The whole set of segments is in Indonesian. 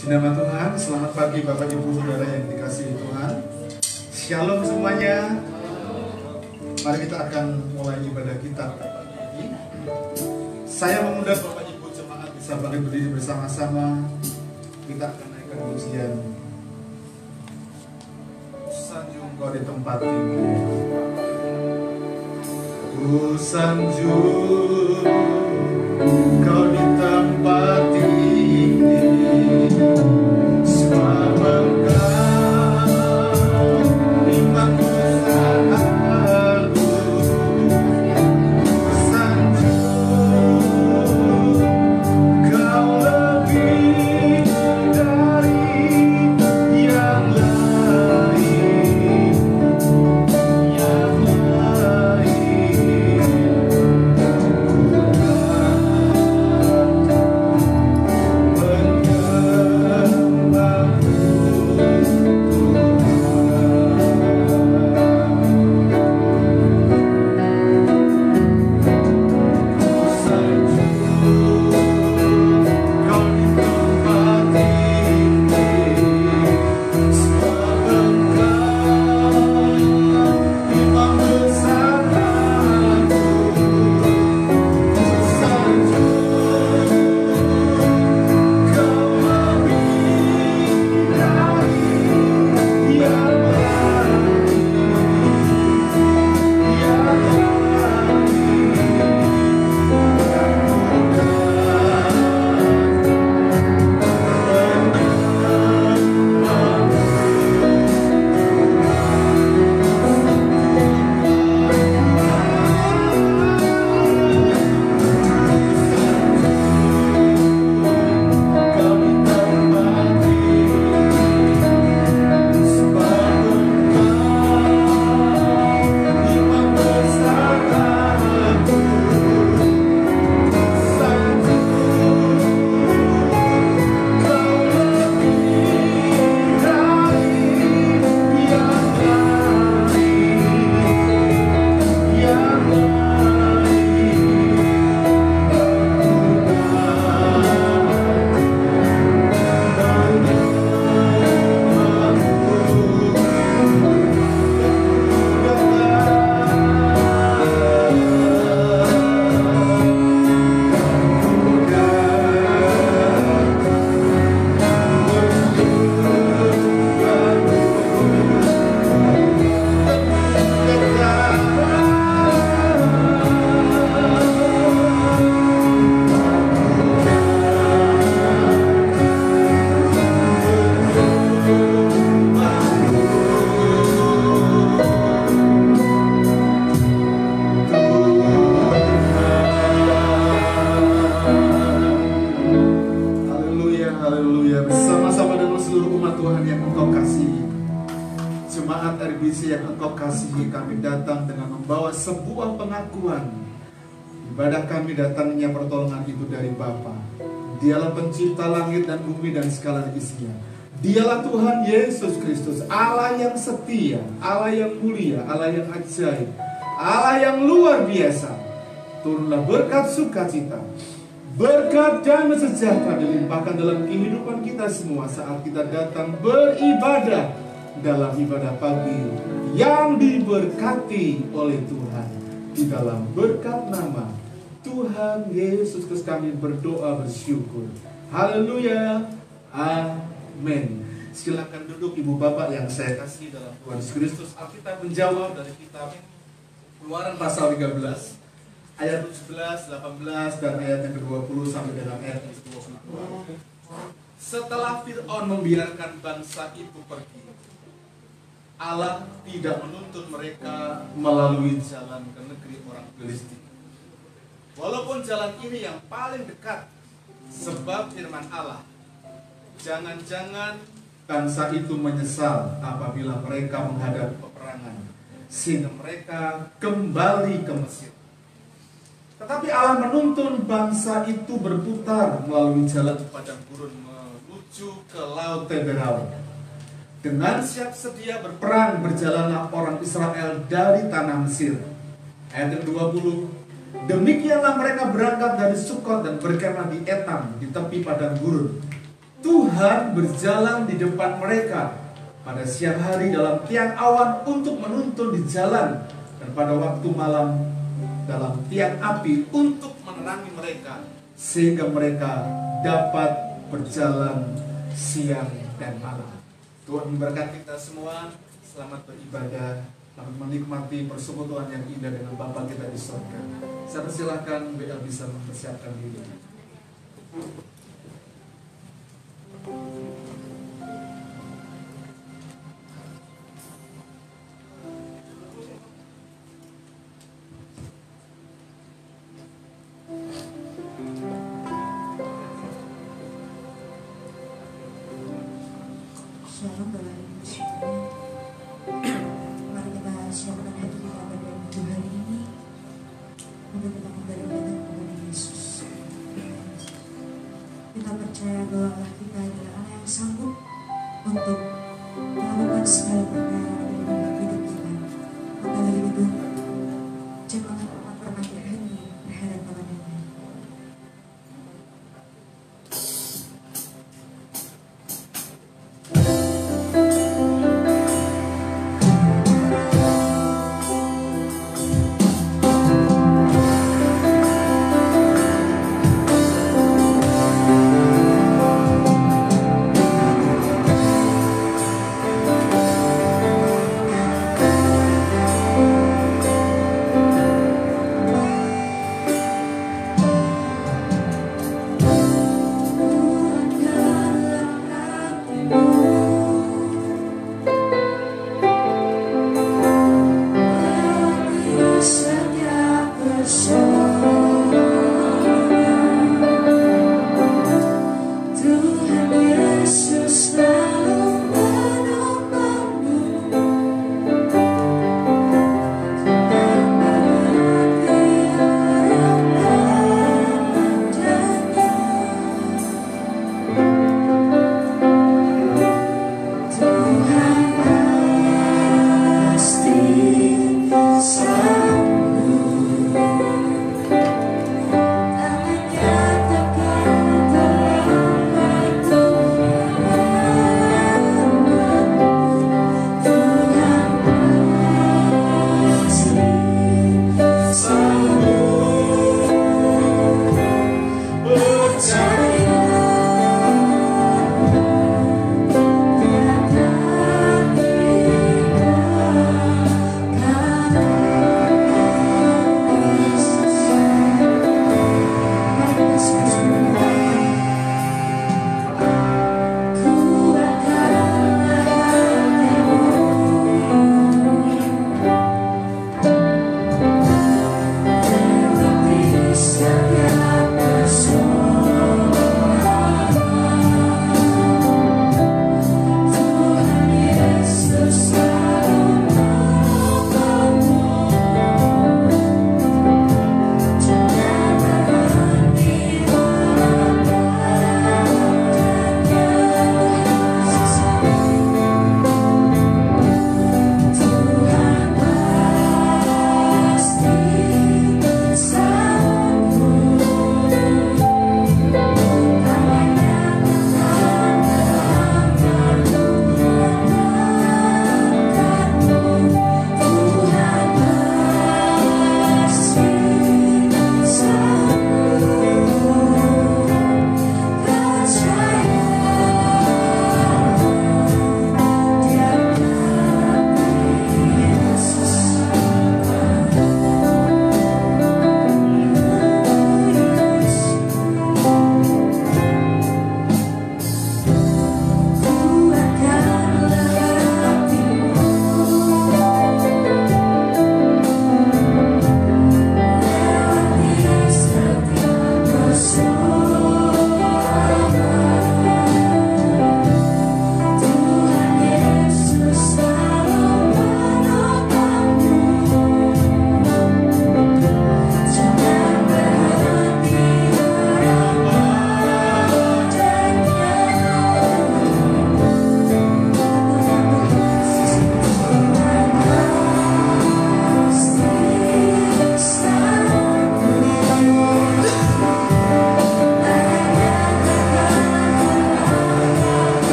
Nama Tuhan, selamat pagi Bapak Ibu Saudara yang dikasihi Tuhan. Shalom semuanya. Mari kita akan mulai ibadah kita. Saya mengundang Bapak Ibu jemaat bisa berdiri bersama-sama. Kita akan naikkan pujian Sanjung Kau di tempat ini. Ku sanjung Kau di tempat ini. Semua berkat iman bersamaku. Sanjung Kau lebih dari yang lain, yang lain. Sebuah pengakuan ibadah kami datangnya pertolongan itu dari Bapa. Dialah pencipta langit dan bumi dan segala isinya. Dialah Tuhan Yesus Kristus, Allah yang setia, Allah yang mulia, Allah yang ajaib, Allah yang luar biasa. Turunlah berkat sukacita, berkat damai sejahtera dilimpahkan dalam kehidupan kita semua saat kita datang beribadah dalam ibadah pagi yang diberkati oleh Tuhan. Di dalam berkat nama Tuhan Yesus Kristus kami berdoa bersyukur. Haleluya. Amin. Silakan duduk Ibu Bapak yang saya kasih dalam Tuhan Yesus Kristus. Alkitab menjawab dari kitab Keluaran pasal 13 ayat 17, 18 dan ayat yang ke-20 sampai dengan ayat yang ke-22. Setelah Fir'aun membiarkan bangsa itu pergi, Allah tidak menuntut mereka melalui jalan ke negeri orang Filistin. Walaupun jalan ini yang paling dekat, sebab firman Allah, jangan-jangan bangsa itu menyesal apabila mereka menghadapi peperangan, sehingga mereka kembali ke Mesir. Tetapi Allah menuntun bangsa itu berputar melalui jalan padang gurun menuju ke Laut Teberau. Dengan siap sedia berperang berjalanlah orang Israel dari tanah Mesir. Ayat 20. Demikianlah mereka berangkat dari Sukot dan berkemah di Etam di tepi padang gurun. Tuhan berjalan di depan mereka pada siang hari dalam tiang awan untuk menuntun di jalan, dan pada waktu malam dalam tiang api untuk menerangi mereka, sehingga mereka dapat berjalan siang dan malam. Tuhan memberkati kita semua. Selamat beribadah, selamat menikmati persekutuan yang indah dengan Bapa kita di surga. Saya persilakan BL bisa mempersiapkan diri. Shalom Bapak Ibu semuanya. Mari kita siapkan hati kita pada minggu hari ini untuk kita kembali datang kepada Yesus. Kita percaya bahwa Allah kita adalah Allah yang sanggup untuk melakukan segala perkara dalam hidup kita. Maka dari itu, janganlah kita pernah berhenti berharap kepada-Nya.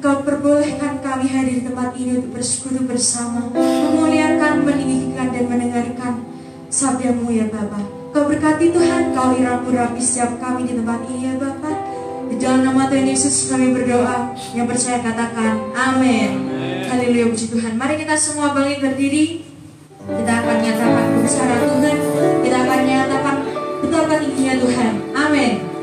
Engkau perbolehkan kami hadir di tempat ini untuk bersekutu bersama, memuliakan, meninggikan, dan mendengarkan sabdamu ya Bapa. Kau berkati Tuhan, Kau urapi setiap kami di tempat ini ya Bapa. Di dalam nama Tuhan Yesus kami berdoa. Yang percaya katakan amin. Haleluya, puji Tuhan. Mari kita semua bangkit berdiri. Kita akan nyatakan kebesaran Tuhan. Kita akan nyatakan betapa tingginya Tuhan. Amin.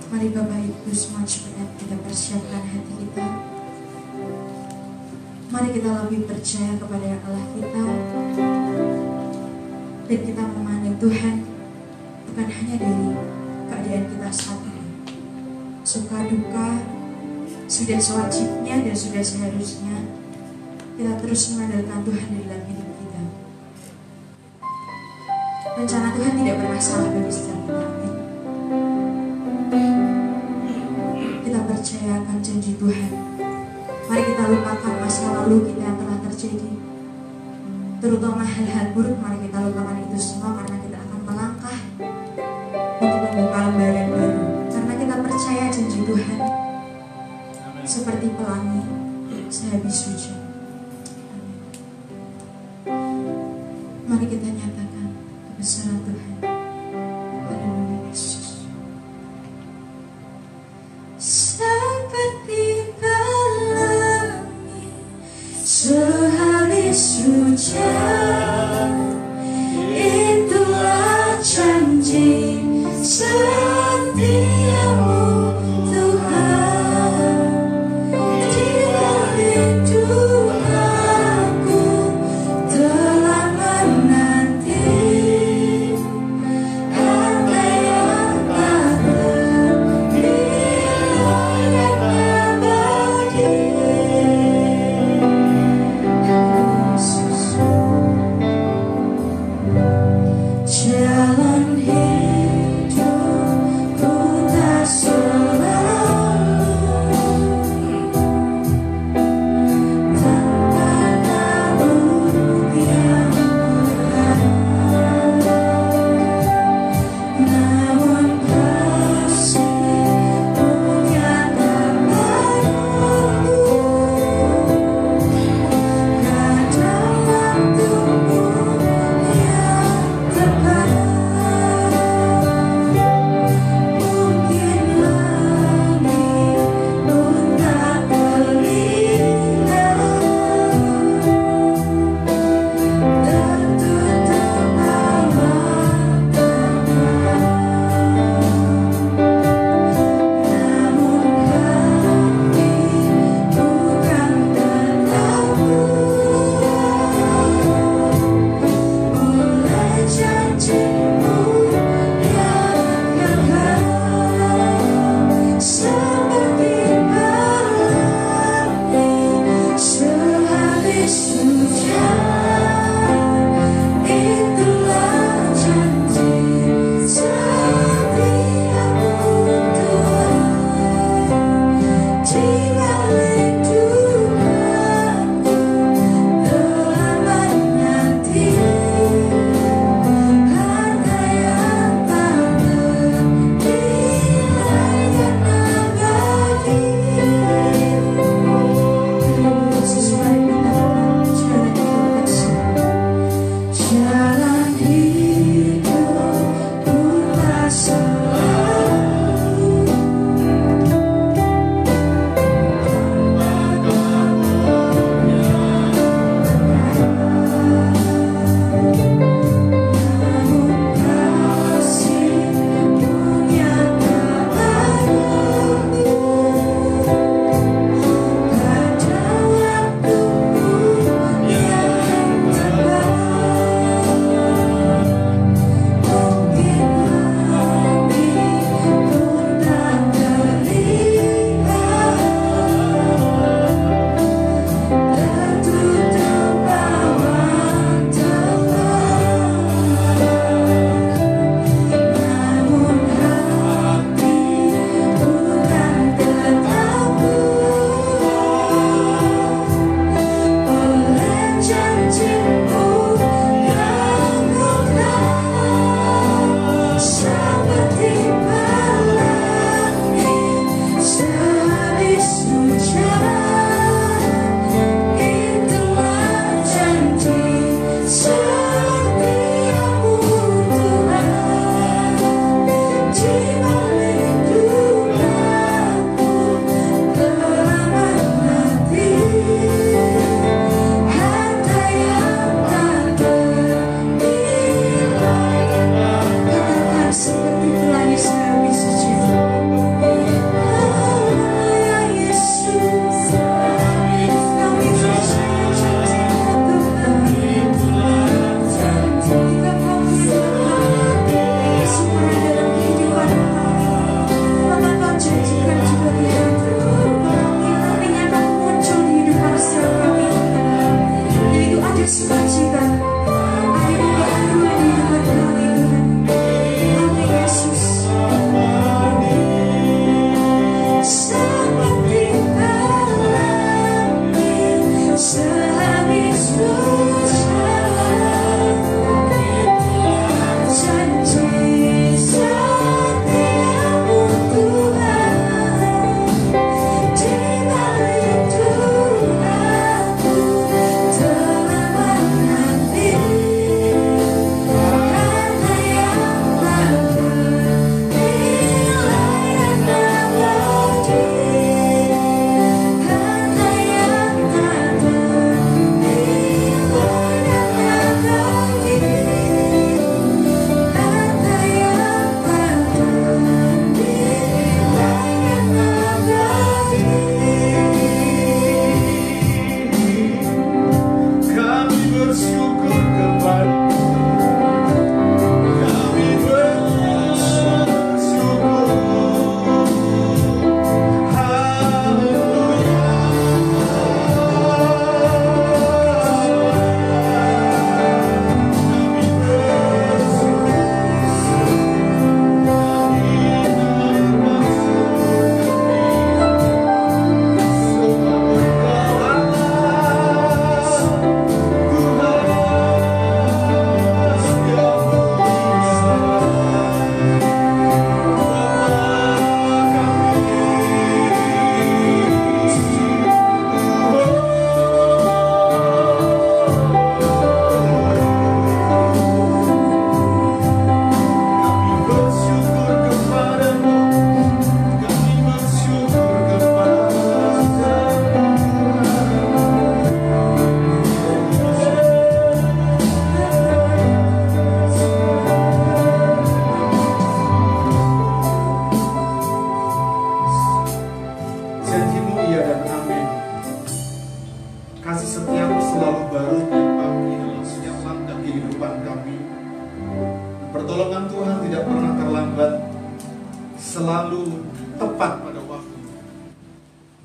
Mari Bapak Ibu semua cepat kita persiapkan hati kita. Mari kita lebih percaya kepada Allah kita, dan kita memandang Tuhan bukan hanya dari keadaan kita saat ini. Suka duka sudah sewajibnya dan sudah seharusnya kita terus mengandalkan Tuhan di dalam hidup kita. Rencana Tuhan tidak pernah salah bagi setiap kita. Amin. percaya akan janji Tuhan. Mari kita lupakan masa lalu kita yang telah terjadi, terutama hal-hal buruk. Mari kita lupakan itu semua, karena kita akan melangkah untuk membuka lembaran baru, karena kita percaya janji Tuhan seperti pelangi sehabis hujan. Mari kita nyatakan kebesaran Tuhan. Haleluya Yesus. Seperti pelangi sehabis hujan, itulah janji setiamu Tuhan. Di hidup aku telah menanti apa yang tak ternilai dan abadi. Yesus.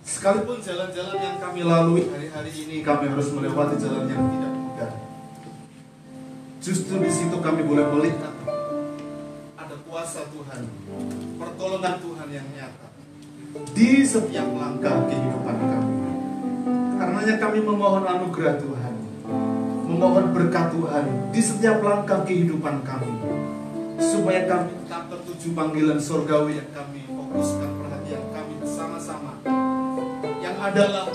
Sekalipun jalan-jalan yang kami lalui hari-hari ini, kami harus melewati jalan yang tidak mudah. Justru di situ kami boleh melihat ada kuasa Tuhan, pertolongan Tuhan yang nyata di setiap langkah kehidupan kami. Karenanya kami memohon anugerah Tuhan, memohon berkat Tuhan di setiap langkah kehidupan kami, supaya kami tetap tertuju panggilan surgawi yang kami fokuskan perhatian kami bersama-sama, yang adalah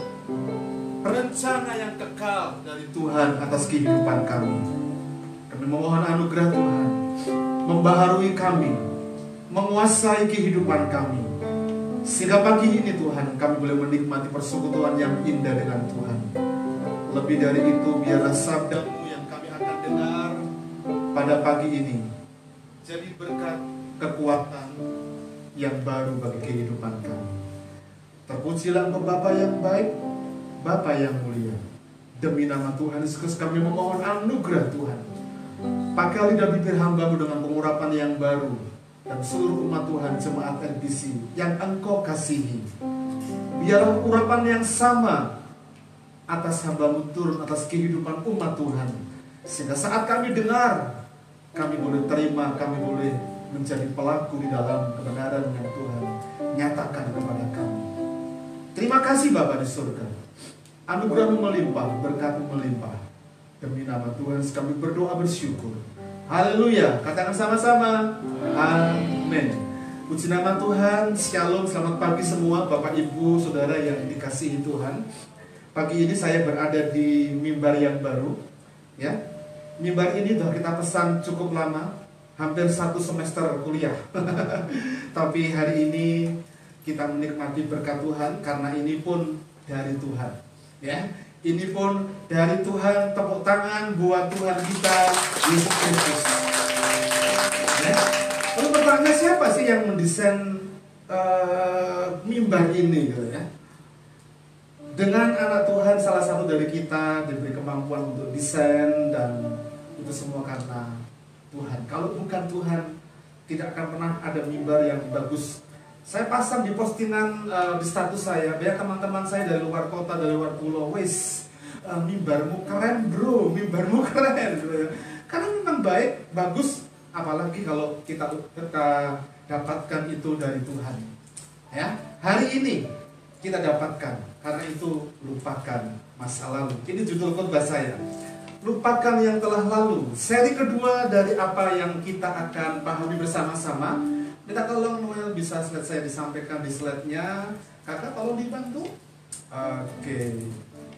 rencana yang kekal dari Tuhan atas kehidupan kami. Kami memohon anugerah Tuhan membaharui kami, menguasai kehidupan kami, sehingga pagi ini Tuhan kami boleh menikmati persekutuan yang indah dengan Tuhan. Lebih dari itu, biarlah sabda-Mu yang kami akan dengar pada pagi ini jadi berkat kekuatan yang baru bagi kehidupan kami. Terpujilah Engkau Bapa yang baik, Bapa yang mulia. Demi nama Tuhan Yesus kami memohon anugerah Tuhan. Pakai lidah bibir hamba-Mu dengan pengurapan yang baru, dan seluruh umat Tuhan jemaat RBC yang Engkau kasihi. Biarlah urapan yang sama atas hamba-Mu turun atas kehidupan umat Tuhan, sehingga saat kami dengar, kami boleh terima, kami boleh menjadi pelaku di dalam kebenaran yang Tuhan nyatakan kepada kami. Terima kasih Bapa di surga. Anugerah-Mu melimpah, berkat-Mu melimpah. Demi nama Tuhan kami berdoa bersyukur. Haleluya. Katakan sama-sama. Amin. Puji nama Tuhan. Shalom, selamat pagi semua Bapak Ibu Saudara yang dikasihi Tuhan. Pagi ini saya berada di mimbar yang baru, ya. Mimbar ini sudah kita pesan cukup lama, hampir 1 semester kuliah. Tapi hari ini kita menikmati berkat Tuhan, karena ini pun dari Tuhan, ya. Ini pun dari Tuhan. Tepuk tangan buat Tuhan kita Yesus Kristus, ya. Lalu pertanyaan, siapa sih yang mendesain mimbar ini, gitu ya? Dengan anak Tuhan, salah satu dari kita diberi kemampuan untuk desain, dan itu semua karena Tuhan. Kalau bukan Tuhan, tidak akan pernah ada mimbar yang bagus. Saya pasang di postingan di status saya, biar teman-teman saya dari luar kota, dari luar pulau, wis, mimbarmu keren bro, mimbarmu keren, gitu ya. Karena memang baik, bagus, apalagi kalau kita dapatkan itu dari Tuhan, ya. Hari ini kita dapatkan, karena itu lupakan masa lalu. Ini judul khotbah saya, lupakan yang telah lalu. Seri kedua dari apa yang kita akan pahami bersama-sama. Minta tolong Noel, bisa slide saya disampaikan di slide-nya. Kakak tolong dibantu. Oke.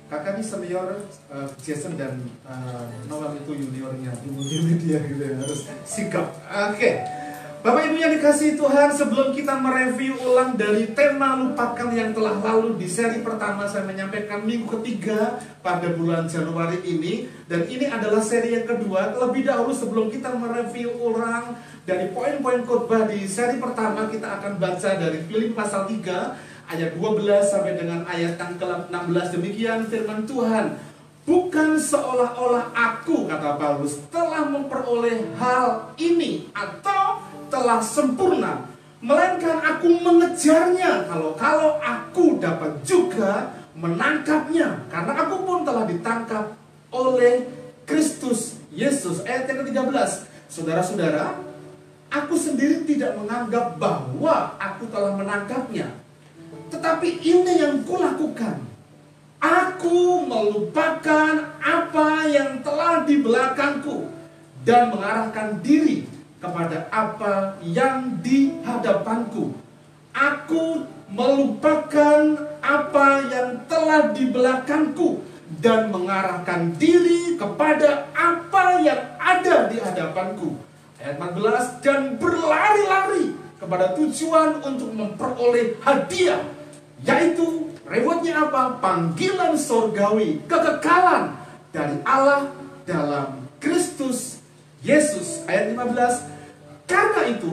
Kakak ini senior, Jason dan Noel itu juniornya di multimedia, gitu ya, harus sikap. Oke. Bapak Ibu yang dikasihi Tuhan, sebelum kita mereview ulang dari tema lupakan yang telah lalu di seri pertama, saya menyampaikan minggu ketiga pada bulan Januari ini, dan ini adalah seri yang kedua. Terlebih dahulu sebelum kita mereview ulang dari poin-poin khotbah di seri pertama, kita akan baca dari Filipi pasal 3 ayat 12 sampai dengan ayat yang ke-16. Demikian firman Tuhan. Bukan seolah-olah aku, kata Paulus, telah memperoleh hal ini atau telah sempurna, melainkan aku mengejarnya. Kalau aku dapat juga menangkapnya, karena aku pun telah ditangkap oleh Kristus Yesus. Ayat yang ke-13. Saudara-saudara, aku sendiri tidak menganggap bahwa aku telah menangkapnya, tetapi ini yang kulakukan. Aku melupakan apa yang telah di belakangku dan mengarahkan diri kepada apa yang di hadapanku. Aku melupakan apa yang telah di belakangku dan mengarahkan diri kepada apa yang ada di hadapanku. Ayat 14, dan berlari-lari kepada tujuan untuk memperoleh hadiah, yaitu rewardnya apa? Panggilan sorgawi, kekekalan dari Allah dalam Kristus Yesus. Ayat 15, karena itu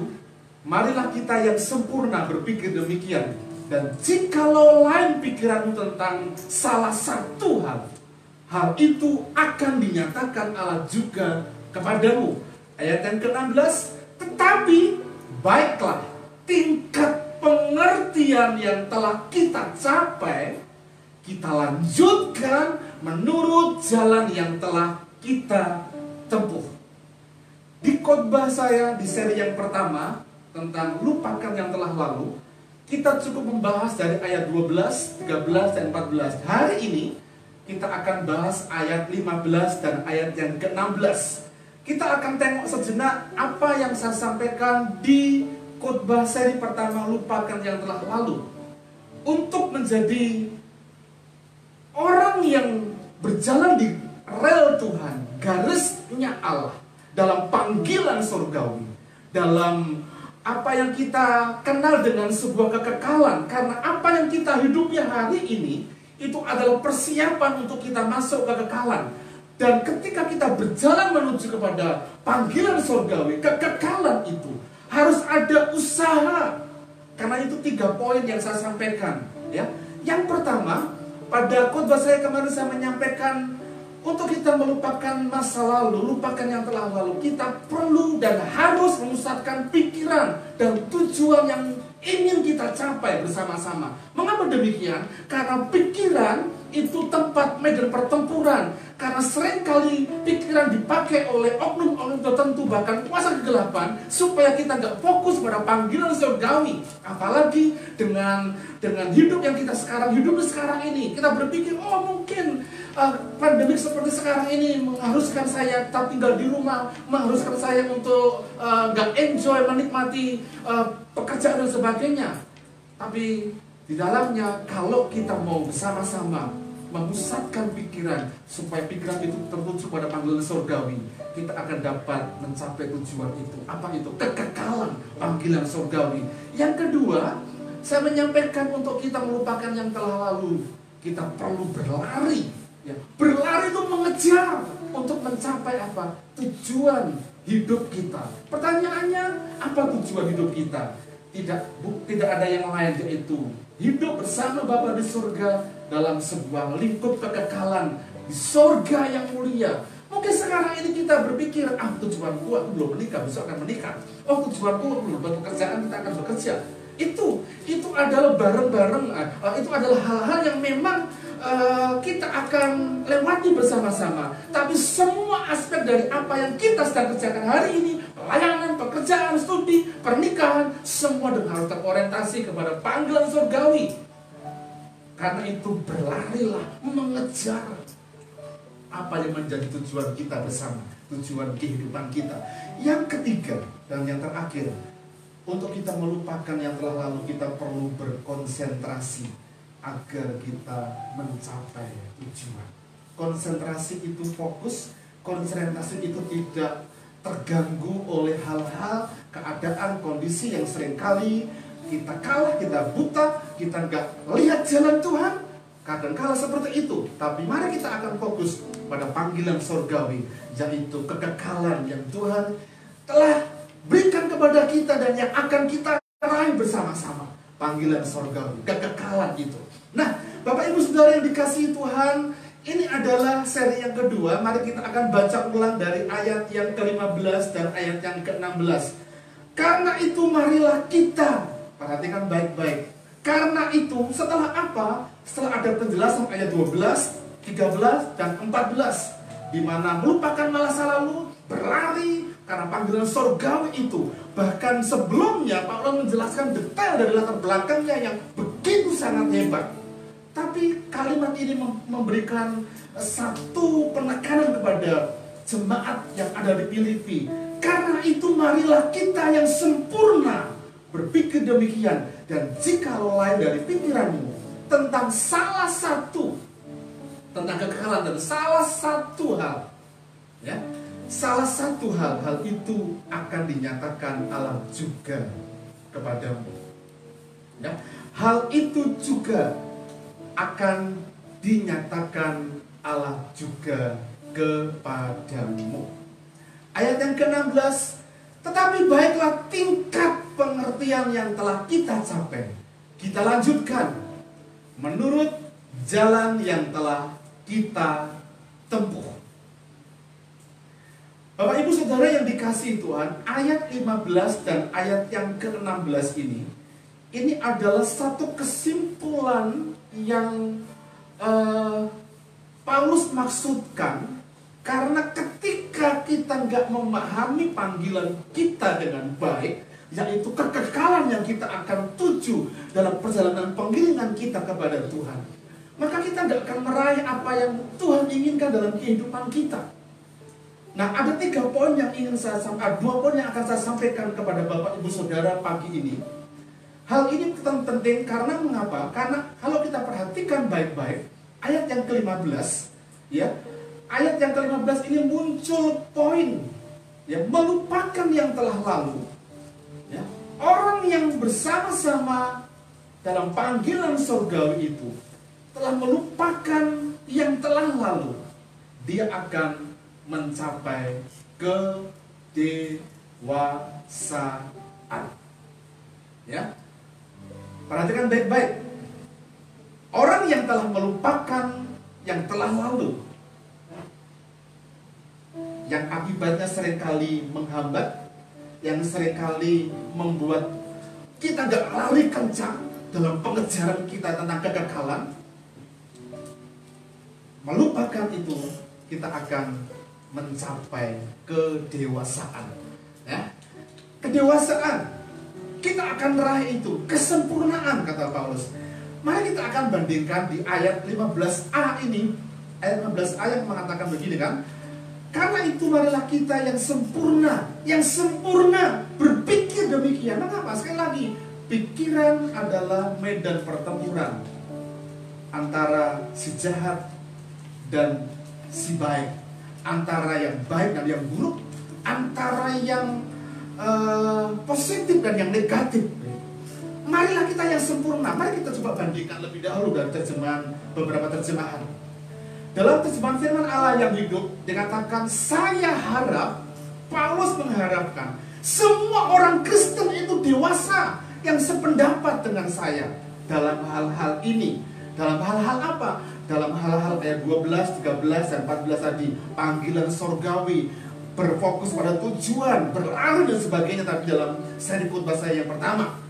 marilah kita yang sempurna berpikir demikian, dan jikalau lain pikiranmu tentang salah satu hal itu akan dinyatakan Allah juga kepadamu. Ayat yang ke-16, tetapi baiklah tingkat pengertian yang telah kita capai, kita lanjutkan menurut jalan yang telah kita tempuh. Di khotbah saya di seri yang pertama tentang lupakan yang telah lalu, kita cukup membahas dari ayat 12, 13, dan 14. Hari ini kita akan bahas ayat 15 dan ayat yang ke-16. Kita akan tengok sejenak apa yang saya sampaikan di khotbah seri pertama, lupakan yang telah lalu. Untuk menjadi orang yang berjalan di rel Tuhan, garisnya Allah, dalam panggilan surgawi, dalam apa yang kita kenal dengan sebuah kekekalan. Karena apa yang kita hidupnya hari ini, itu adalah persiapan untuk kita masuk ke kekekalan. Dan ketika kita berjalan menuju kepada panggilan surgawi, kekekalan itu harus ada usaha. Karena itu 3 poin yang saya sampaikan, ya. Yang pertama, pada khotbah saya kemarin saya menyampaikan untuk kita melupakan masa lalu, lupakan yang telah lalu, kita perlu dan harus memusatkan pikiran dan tujuan yang ingin kita capai bersama-sama. Mengapa demikian? Karena pikiran itu tempat medan pertempuran. Karena seringkali pikiran dipakai oleh oknum-oknum tertentu, bahkan kuasa kegelapan, supaya kita nggak fokus pada panggilan surgawi. Apalagi dengan hidup yang kita hidup sekarang ini, kita berpikir, oh mungkin pandemi seperti sekarang ini mengharuskan saya tetap tinggal di rumah, mengharuskan saya untuk nggak enjoy, menikmati pekerjaan dan sebagainya. Tapi di dalamnya, kalau kita mau bersama-sama memusatkan pikiran supaya pikiran itu tertuju pada panggilan surgawi, kita akan dapat mencapai tujuan itu. Apa itu? Kekekalan panggilan surgawi. Yang kedua, saya menyampaikan untuk kita melupakan yang telah lalu, kita perlu berlari. Ya, berlari itu mengejar untuk mencapai apa? Tujuan hidup kita. Pertanyaannya, apa tujuan hidup kita? Tidak ada yang lain, yaitu hidup bersama Bapa di surga dalam sebuah lingkup kekekalan di surga yang mulia. Mungkin sekarang ini kita berpikir, tujuanku aku belum menikah, besok akan menikah. Oh, tujuanku belum bekerjaan, kita akan bekerja. Itu adalah bareng-bareng, itu adalah hal-hal yang memang kita akan lewati bersama-sama. Tapi semua aspek dari apa yang kita sedang kerjakan hari ini, pelayanan, pekerjaan, studi, pernikahan, semua harus terorientasi kepada panggilan surgawi. Karena itu berlarilah, mengejar apa yang menjadi tujuan kita bersama, tujuan kehidupan kita. Yang ketiga dan yang terakhir, untuk kita melupakan yang telah lalu, kita perlu berkonsentrasi agar kita mencapai tujuan. Konsentrasi itu fokus, konsentrasi itu tidak terganggu oleh hal-hal, keadaan, kondisi yang seringkali kita kalah, kita buta, kita nggak lihat jalan Tuhan. Kadang-kala seperti itu. Tapi mari kita akan fokus pada panggilan surgawi, yaitu kekekalan yang Tuhan telah berikan kepada kita dan yang akan kita raih bersama-sama. Panggilan surgawi, kekekalan itu. Nah, Bapak Ibu Saudara yang dikasihi Tuhan, ini adalah seri yang kedua. Mari kita akan baca ulang dari ayat yang ke-15 dan ayat yang ke-16. Karena itu marilah kita, perhatikan baik-baik. Karena itu, setelah apa? Setelah ada penjelasan ayat 12, 13, dan 14, di mana melupakan masa lalu, berlari karena panggilan surgawi itu. Bahkan sebelumnya Paulus menjelaskan detail dari latar belakangnya yang begitu sangat hebat. Tapi kalimat ini memberikan satu penekanan kepada jemaat yang ada di Filipi. Karena itu marilah kita yang sempurna berpikir demikian. Dan jikalau lain dari pikiranmu tentang salah satu, tentang kekekalan dan salah satu hal, ya, salah satu hal itu akan dinyatakan Allah juga kepadamu. Ya, hal itu juga akan dinyatakan Allah juga kepadamu. Ayat yang ke-16, tetapi baiklah tingkat pengertian yang telah kita capai, kita lanjutkan menurut jalan yang telah kita tempuh. Bapak Ibu Saudara yang dikasihi Tuhan, ayat 15 dan ayat yang ke-16 ini ini adalah satu kesimpulan yang Paulus maksudkan, karena ketika kita nggak memahami panggilan kita dengan baik, yaitu kekekalan yang kita akan tuju dalam perjalanan penggiringan kita kepada Tuhan, maka kita nggak akan meraih apa yang Tuhan inginkan dalam kehidupan kita. Nah, ada 3 poin yang ingin saya sampaikan, 2 poin yang akan saya sampaikan kepada Bapak Ibu Saudara pagi ini. Hal ini penting karena mengapa? Karena kalau kita perhatikan baik-baik, ayat yang ke-15, ya, ayat yang ke-15 ini muncul poin, ya, melupakan yang telah lalu. Ya, orang yang bersama-sama dalam panggilan surgawi itu telah melupakan yang telah lalu. Dia akan mencapai kedewasaan. Ya, perhatikan baik-baik. Orang yang telah melupakan yang telah lalu, yang akibatnya seringkali menghambat, yang seringkali membuat kita gak lari kencang dalam pengejaran kita tentang kekekalan. Melupakan itu, kita akan mencapai kedewasaan. Ya, kedewasaan, kita akan meraih itu, kesempurnaan, kata Paulus. Mari kita akan bandingkan di ayat 15a ini. Ayat 15a yang mengatakan begini kan, karena itu marilah kita yang sempurna berpikir demikian. Mengapa? Sekali lagi, pikiran adalah medan pertempuran antara si jahat dan si baik, antara yang baik dan yang buruk, antara yang positif dan yang negatif. Marilah kita yang sempurna. Mari kita coba bandingkan lebih dahulu dari beberapa terjemahan. Dalam terjemahan firman Allah yang hidup dikatakan, saya harap, Paulus mengharapkan semua orang Kristen itu dewasa yang sependapat dengan saya dalam hal-hal ini. Dalam hal-hal apa? Dalam hal-hal ayat 12, 13, dan 14 tadi, panggilan sorgawi, berfokus pada tujuan, berlari dan sebagainya. Tapi dalam seri khotbah saya yang pertama,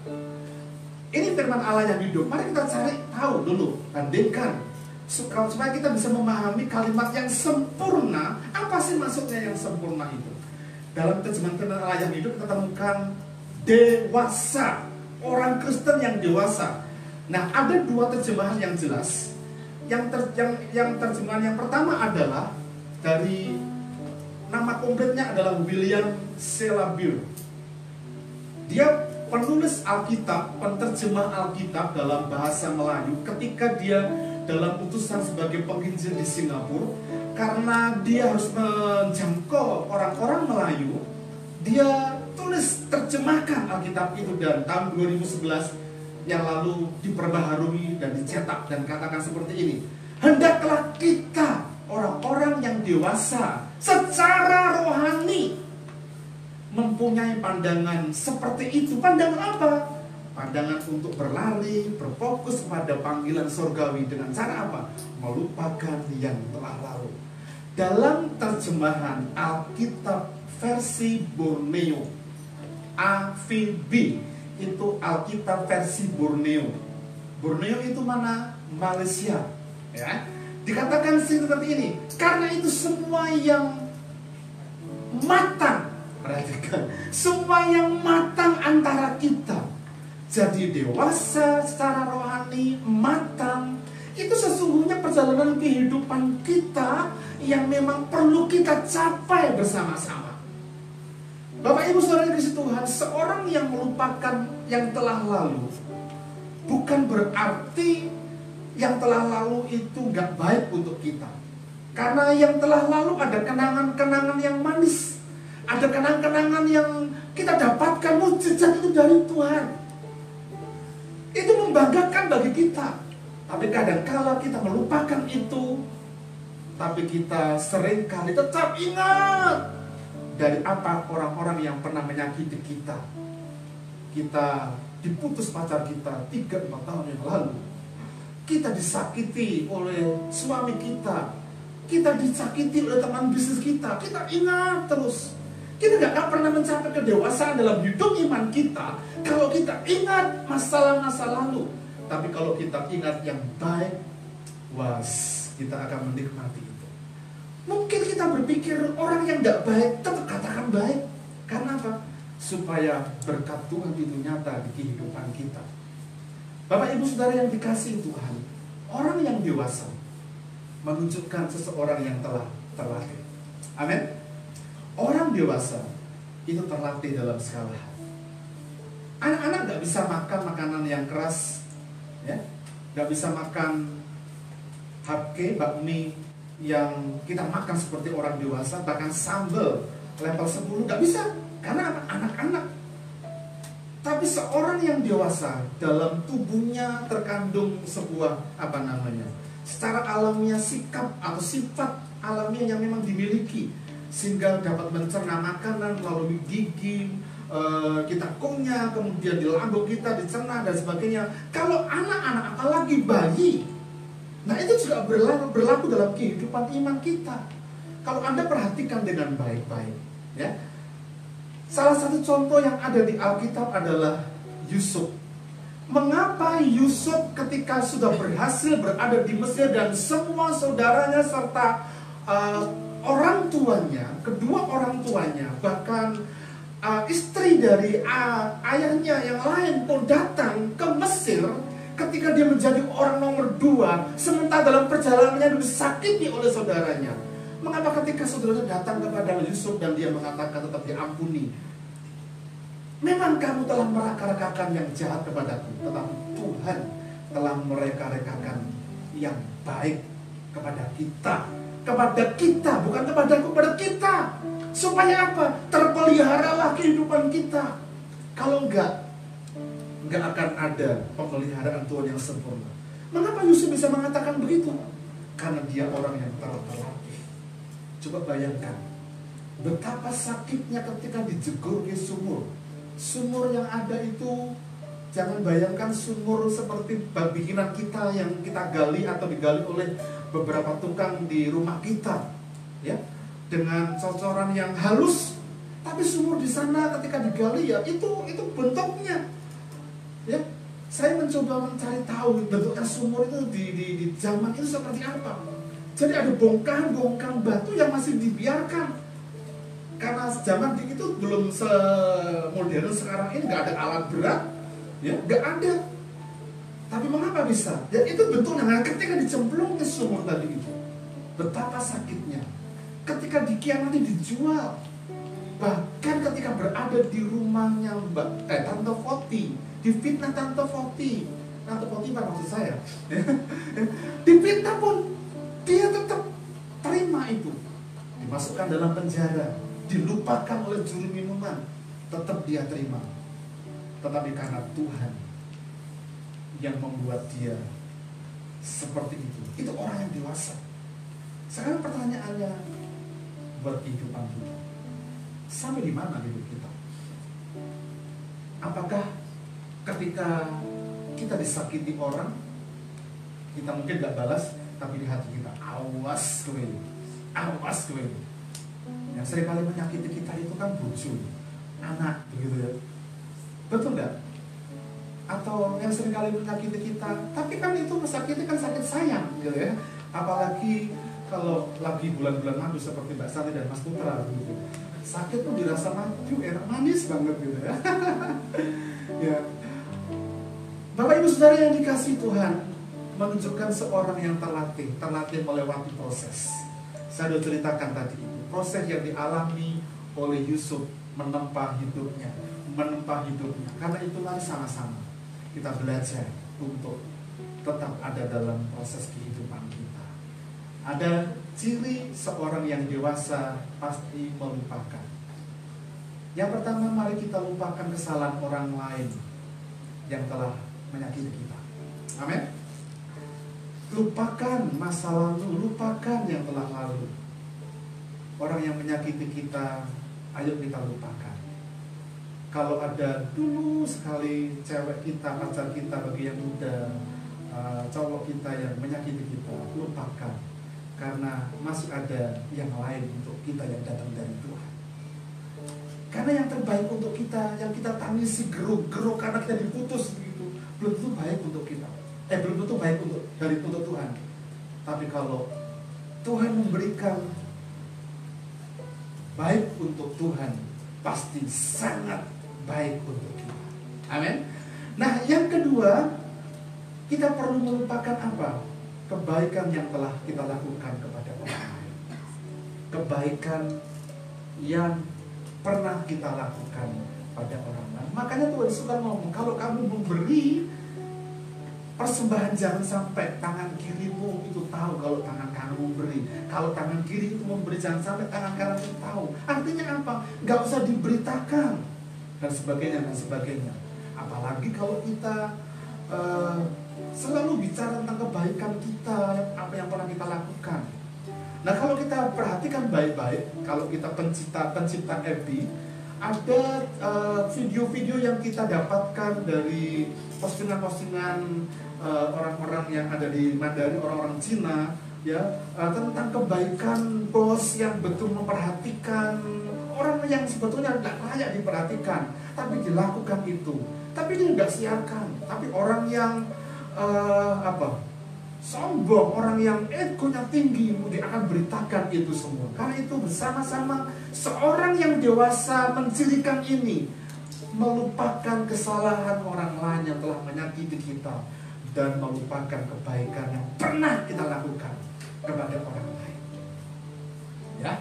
ini firman Allah yang hidup. Mari kita cari tahu dulu, bandingkan, supaya kita bisa memahami kalimat yang sempurna. Apa sih maksudnya yang sempurna itu? Dalam terjemahan firman Allah yang hidup kita temukan dewasa, orang Kristen yang dewasa. Nah, ada 2 terjemahan yang jelas. Yang terjemahan yang pertama adalah dari, nama kompletnya adalah William Selabir. Dia penulis Alkitab, penterjemah Alkitab dalam bahasa Melayu. Ketika dia dalam utusan sebagai penginjil di Singapura, karena dia harus menjangkau orang-orang Melayu, dia tulis terjemahkan Alkitab itu, dan tahun 2011 yang lalu diperbaharui dan dicetak, dan katakan seperti ini: hendaklah kita orang-orang yang dewasa secara rohani mempunyai pandangan seperti itu. Pandangan apa? Pandangan untuk berlari, berfokus pada panggilan surgawi. Dengan cara apa? Melupakan yang telah lalu. Dalam terjemahan Alkitab versi Borneo, AVB, itu Alkitab versi Borneo. Borneo itu mana? Malaysia. Ya, dikatakan seperti ini: karena itu semua yang matang, perhatikan, semua yang matang antara kita jadi dewasa secara rohani, matang, itu sesungguhnya perjalanan kehidupan kita yang memang perlu kita capai bersama-sama. Bapak Ibu Saudara yang kasih Tuhan, seorang yang melupakan yang telah lalu bukan berarti yang telah lalu itu gak baik untuk kita. Karena yang telah lalu ada kenangan-kenangan yang manis, ada kenangan-kenangan yang kita dapatkan, mujizat itu dari Tuhan. Itu membanggakan bagi kita. Tapi kadang-kala kita melupakan itu, tapi kita seringkali tetap ingat dari apa orang-orang yang pernah menyakiti kita. Kita diputus pacar kita 3-4 tahun yang lalu. Kita disakiti oleh suami kita. Kita disakiti oleh teman bisnis kita. Kita ingat terus. Kita nggak pernah mencapai kedewasaan dalam hidup iman kita kalau kita ingat masalah-masa lalu. Tapi kalau kita ingat yang baik, kita akan menikmati itu. Mungkin kita berpikir orang yang nggak baik tetap katakan baik. Karena apa? Supaya berkat Tuhan itu nyata di kehidupan kita. Bapak Ibu Saudara yang dikasihi Tuhan, orang yang dewasa menunjukkan seseorang yang telah terlatih. Amin. Orang dewasa itu terlatih dalam segala hal. Anak-anak nggak bisa makan makanan yang keras, ya, nggak bisa makan bakmi yang kita makan seperti orang dewasa, bahkan sambal level 10 nggak bisa, karena anak-anak. Tapi seorang yang dewasa dalam tubuhnya terkandung sebuah secara alamiah sikap atau sifat alamiah yang memang dimiliki, sehingga dapat mencerna makanan melalui gigi, kita kunyah, kemudian di lambung kita dicerna dan sebagainya. Kalau anak-anak apalagi bayi, nah itu juga berlaku dalam kehidupan iman kita. Kalau Anda perhatikan dengan baik-baik, ya, salah satu contoh yang ada di Alkitab adalah Yusuf. Mengapa Yusuf ketika sudah berhasil berada di Mesir dan semua saudaranya serta orang tuanya, kedua orang tuanya, bahkan istri dari ayahnya yang lain pun datang ke Mesir ketika dia menjadi orang nomor 2, sementara dalam perjalanannya disakiti oleh saudaranya. Mengapa ketika saudaranya datang kepada Yusuf dan dia mengatakan tetap diampuni? Memang kamu telah mereka-rekakan yang jahat kepadaku, tetapi Tuhan telah mereka-rekakan yang baik kepada kita. Kepada kita, bukan kepadaku, kepada kita. Supaya apa? Terpeliharalah kehidupan kita. Kalau enggak akan ada pemeliharaan Tuhan yang sempurna. Mengapa Yusuf bisa mengatakan begitu? Karena dia orang yang terlatih. Coba bayangkan betapa sakitnya ketika dijegur ke sumur. Sumur yang ada itu, jangan bayangkan sumur seperti bikinan kita yang kita gali atau digali oleh beberapa tukang di rumah kita, ya, dengan cocoran yang halus. Tapi sumur di sana ketika digali, ya itu bentuknya, ya. Saya mencoba mencari tahu bentuknya sumur itu di zaman itu seperti apa. Jadi ada bongkahan batu yang masih dibiarkan. Karena zaman itu belum semodern sekarang ini, nggak ada alat berat, ya, nggak ada. Tapi mengapa bisa? Ya itu bentuknya. Nah, ketika dicemplung ke sumur tadi itu, betapa sakitnya. Ketika dikhianati dijual, bahkan ketika berada di rumahnya Tante Foti, difitnah Tante Foti Pak maksud saya, difitnah pun dia tetap terima itu, dimasukkan dalam penjara, dilupakan oleh juru minuman, tetap dia terima. Tetapi karena Tuhan yang membuat dia seperti itu orang yang dewasa. Sekarang pertanyaannya buat kehidupan kita, sampai di mana hidup kita? Apakah ketika kita disakiti orang, kita mungkin gak balas, tapi di hati kita, awas gue. Yang seringkali menyakiti kita itu kan bojo, anak, begitu ya. Betul nggak? Atau yang seringkali menyakiti kita, tapi kan itu sakitnya kan sakit sayang, gitu ya. Apalagi kalau lagi bulan-bulan madu seperti Mbak Santi dan Mas Putra, gitu. Sakit tuh dirasa madu, enak, manis banget, gitu ya. Ya. Bapak Ibu Saudara yang dikasihi Tuhan, menunjukkan seorang yang terlatih melewati proses. Saya sudah ceritakan tadi, proses yang dialami oleh Yusuf menempa hidupnya. Karena itulah sama-sama kita belajar untuk tetap ada dalam proses kehidupan kita. Ada ciri seorang yang dewasa pasti melupakan. Yang pertama, mari kita lupakan kesalahan orang lain yang telah menyakiti kita. Amin. Lupakan masa lalu, lupakan yang telah lalu. Orang yang menyakiti kita, ayo kita lupakan. Kalau ada dulu sekali cewek kita, pacar kita bagi yang muda, cowok kita yang menyakiti kita, lupakan. Karena masih ada yang lain untuk kita yang datang dari Tuhan. Karena yang terbaik untuk kita, yang kita tangisi geruk-geruk karena kita diputus begitu, belum tentu baik untuk kita. Belum tentu baik untuk Tuhan. Tapi kalau Tuhan memberikan baik untuk Tuhan, pasti sangat baik untuk kita. Amin. Nah, yang kedua, kita perlu melupakan apa? Kebaikan yang telah kita lakukan kepada orang lain. Kebaikan yang pernah kita lakukan pada orang lain. Makanya Tuhan suka ngomong, kalau kamu memberi persembahan, jangan sampai tangan kirimu itu tahu kalau tangan kanan memberi. Kalau tangan kiri itu memberi, jangan sampai tangan kanan itu tahu. Artinya apa? Gak usah diberitakan dan sebagainya dan sebagainya. Apalagi kalau kita selalu bicara tentang kebaikan kita, apa yang pernah kita lakukan. Nah, kalau kita perhatikan baik-baik, kalau kita pencipta FB, ada video-video yang kita dapatkan dari postingan-postingan orang-orang yang ada di Mandarin, orang-orang Cina, ya, tentang kebaikan bos yang betul memperhatikan orang yang sebetulnya tidak layak diperhatikan, tapi dilakukan itu. Tapi dia nggak siarkan. Tapi orang yang sombong, orang yang egonya tinggi, dia akan beritakan itu semua. Karena itu bersama-sama seorang yang dewasa mencirikan ini, melupakan kesalahan orang lain yang telah menyakiti kita, dan melupakan kebaikan yang pernah kita lakukan kepada orang lain. Ya,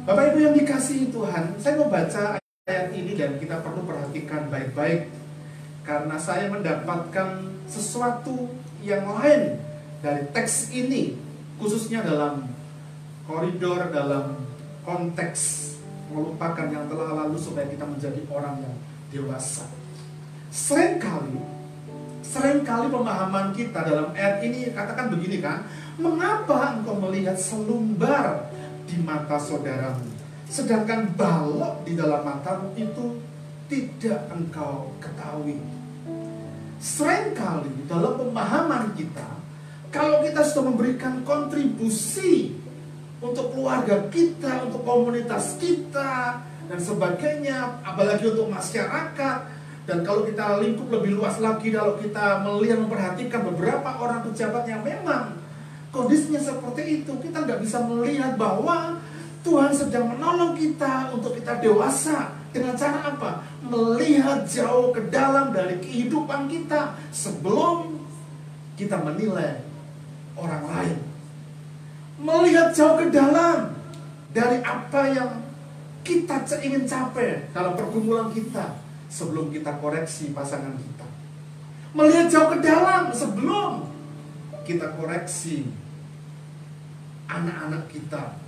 Bapak Ibu yang dikasihi Tuhan, saya mau baca ayat ini dan kita perlu perhatikan baik-baik, karena saya mendapatkan sesuatu yang lain dari teks ini, khususnya dalam koridor, dalam konteks melupakan yang telah lalu supaya kita menjadi orang yang dewasa. Seringkali pemahaman kita dalam ayat ini katakan begini kan, mengapa engkau melihat selumbar di mata saudaramu, sedangkan balok di dalam matamu itu tidak engkau ketahui. Seringkali dalam pemahaman kita, kalau kita sudah memberikan kontribusi untuk keluarga kita, untuk komunitas kita, dan sebagainya, apalagi untuk masyarakat, dan kalau kita lingkup lebih luas lagi, kalau kita melihat, memperhatikan beberapa orang pejabat yang memang kondisinya seperti itu, kita nggak bisa melihat bahwa Tuhan sedang menolong kita untuk kita dewasa. Dengan cara apa? Melihat jauh ke dalam dari kehidupan kita sebelum kita menilai orang lain. Melihat jauh ke dalam dari apa yang kita ingin capai dalam pergumulan kita sebelum kita koreksi pasangan kita. Melihat jauh ke dalam sebelum kita koreksi anak-anak kita,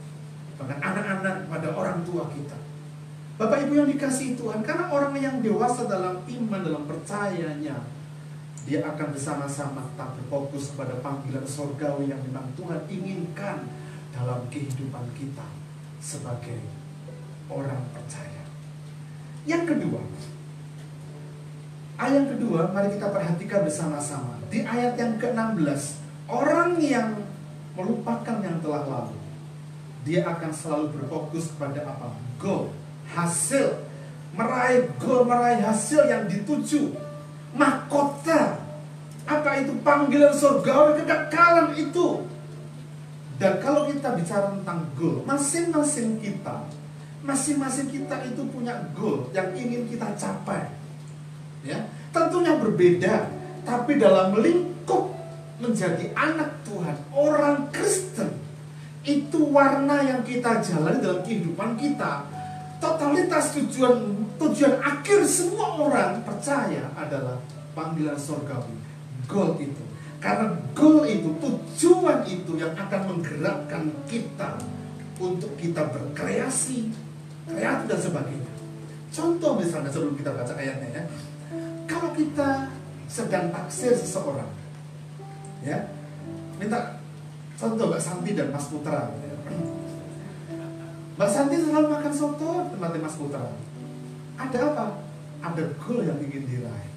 bahkan anak-anak pada orang tua kita. Bapak Ibu yang dikasihi Tuhan, karena orang yang dewasa dalam iman, dalam percayanya, dia akan bersama-sama tetap berfokus pada panggilan surgawi yang memang Tuhan inginkan dalam kehidupan kita sebagai orang percaya. Yang kedua, mari kita perhatikan bersama-sama. Di ayat yang ke-16, orang yang melupakan yang telah lalu, dia akan selalu berfokus kepada apa? Goal, hasil, meraih goal, meraih hasil yang dituju, mahkota. Apa itu? Panggilan surgawi, kekekalan itu. Dan kalau kita bicara tentang goal, masing-masing kita itu punya goal yang ingin kita capai. Ya, tentunya berbeda, tapi dalam lingkup menjadi anak Tuhan, orang Kristen, itu warna yang kita jalani dalam kehidupan kita. Totalitas tujuan akhir semua orang percaya adalah panggilan surgawi, goal itu. Karena goal itu, tujuan itu yang akan menggerakkan kita untuk kita berkreasi, kreatif dan sebagainya. Contoh misalnya sebelum kita baca ayatnya ya, kalau kita sedang taksir seseorang, ya, minta contoh Mbak Santi dan Mas Putra. Mbak Santi selalu makan soto tempatnya Mas Putra. Ada apa? Ada goal yang ingin diraih.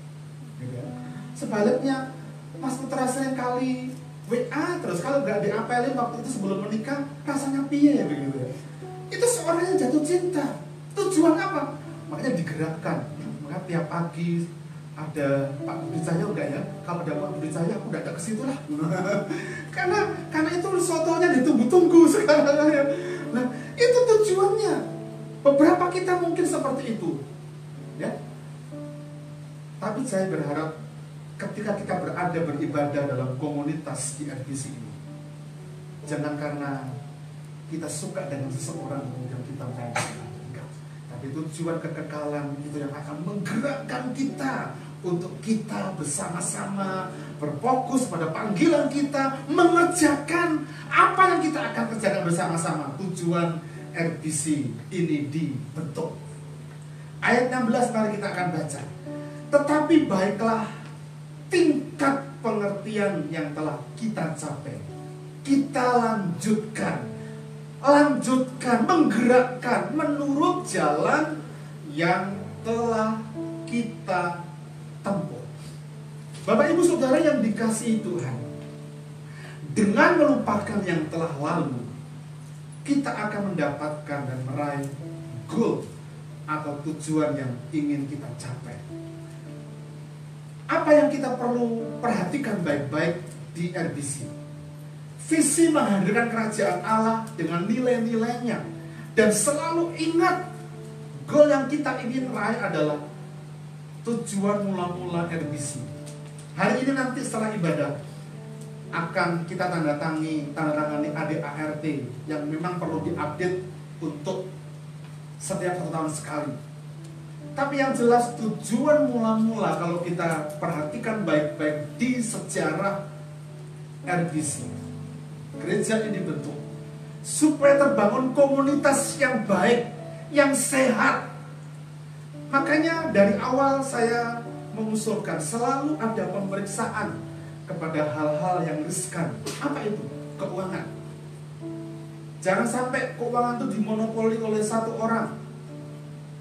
Gitu ya. Sebaliknya, Mas Putra seringkali WA terus, kalau nggak diapelin waktu itu sebelum menikah, rasanya piye ya begitu ya. Itu seorang yang jatuh cinta. Tujuan apa? makanya digerakkan. Maka tiap pagi ada Pak Budi Cahyo enggak ya? Kalau ada Pak Budi Cahyo aku enggak ke situ lah. karena itu sotonya ditunggu-tunggu sekarang ya. Nah, itu tujuannya. Beberapa kita mungkin seperti itu. Ya. Tapi saya berharap ketika kita berada beribadah dalam komunitas di RBC ini, jangan karena kita suka dengan seseorang kemudian kita mau, enggak. Tapi tujuan kekekalan itu yang akan menggerakkan kita untuk kita bersama-sama berfokus pada panggilan kita, mengerjakan apa yang kita akan kerjakan bersama-sama. Tujuan RBC ini dibentuk. Ayat 16 mari kita akan baca. Tetapi baiklah tingkat pengertian yang telah kita capai, kita lanjutkan, menggerakkan menurut jalan yang telah kita tempuh. Bapak Ibu Saudara yang dikasihi Tuhan, dengan melupakan yang telah lalu, kita akan mendapatkan dan meraih goal atau tujuan yang ingin kita capai. Apa yang kita perlu perhatikan baik-baik di RBC? Visi menghadirkan kerajaan Allah dengan nilai-nilainya. Dan selalu ingat, goal yang kita ingin raih adalah tujuan mula-mula RBC. Hari ini nanti setelah ibadah akan kita tanda-tangani ADART yang memang perlu diupdate untuk setiap 1 tahun sekali. Tapi yang jelas tujuan mula-mula kalau kita perhatikan baik-baik di sejarah RBC, gereja ini dibentuk supaya terbangun komunitas yang baik, yang sehat. Makanya dari awal saya mengusulkan selalu ada pemeriksaan kepada hal-hal yang riskan. Apa itu? Keuangan. Jangan sampai keuangan itu dimonopoli oleh satu orang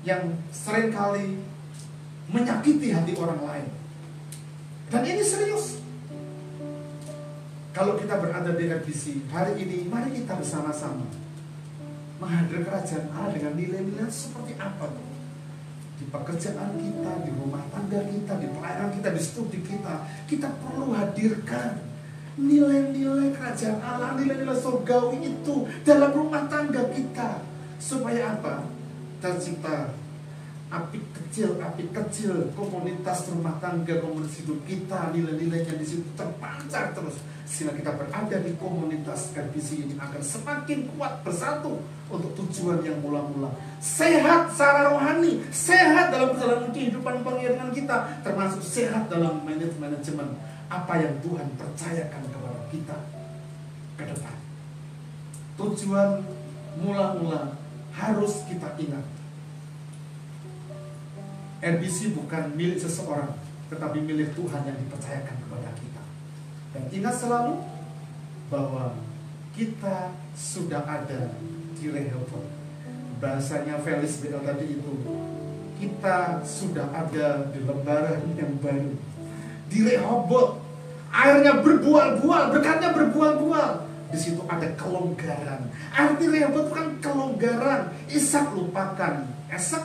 yang seringkali menyakiti hati orang lain. Dan ini serius. Kalau kita berada di RBC hari ini, mari kita bersama-sama menghadirkan kerajaan Allah dengan nilai-nilai seperti apa tuh? Di pekerjaan kita, di rumah tangga kita, di pelayanan kita, di studi kita, kita perlu hadirkan nilai-nilai kerajaan Allah, nilai-nilai surgawi itu dalam rumah tangga kita. Supaya apa? Tercipta api kecil komunitas rumah tangga, komunitas hidup kita, nilai-nilainya di situ terpancar terus, sehingga kita berada di komunitas RBC ini akan semakin kuat bersatu untuk tujuan yang mula-mula. Sehat secara rohani, sehat dalam perjalanan kehidupan pengiringan kita, termasuk sehat dalam manajemen apa yang Tuhan percayakan kepada kita ke depan. Tujuan mula-mula harus kita ingat. RBC bukan milik seseorang, tetapi milik Tuhan yang dipercayakan kepada kita. Dan ingat selalu bahwa kita sudah ada di Rehoboth. Bahasanya Felix Bedel tadi itu, kita sudah ada di lembaran yang baru, di Rehoboth. Airnya berbual-bual, berkatnya berbual-bual. Di situ ada kelonggaran. Arti Rehoboth kan kelonggaran. Ishak lupakan Esek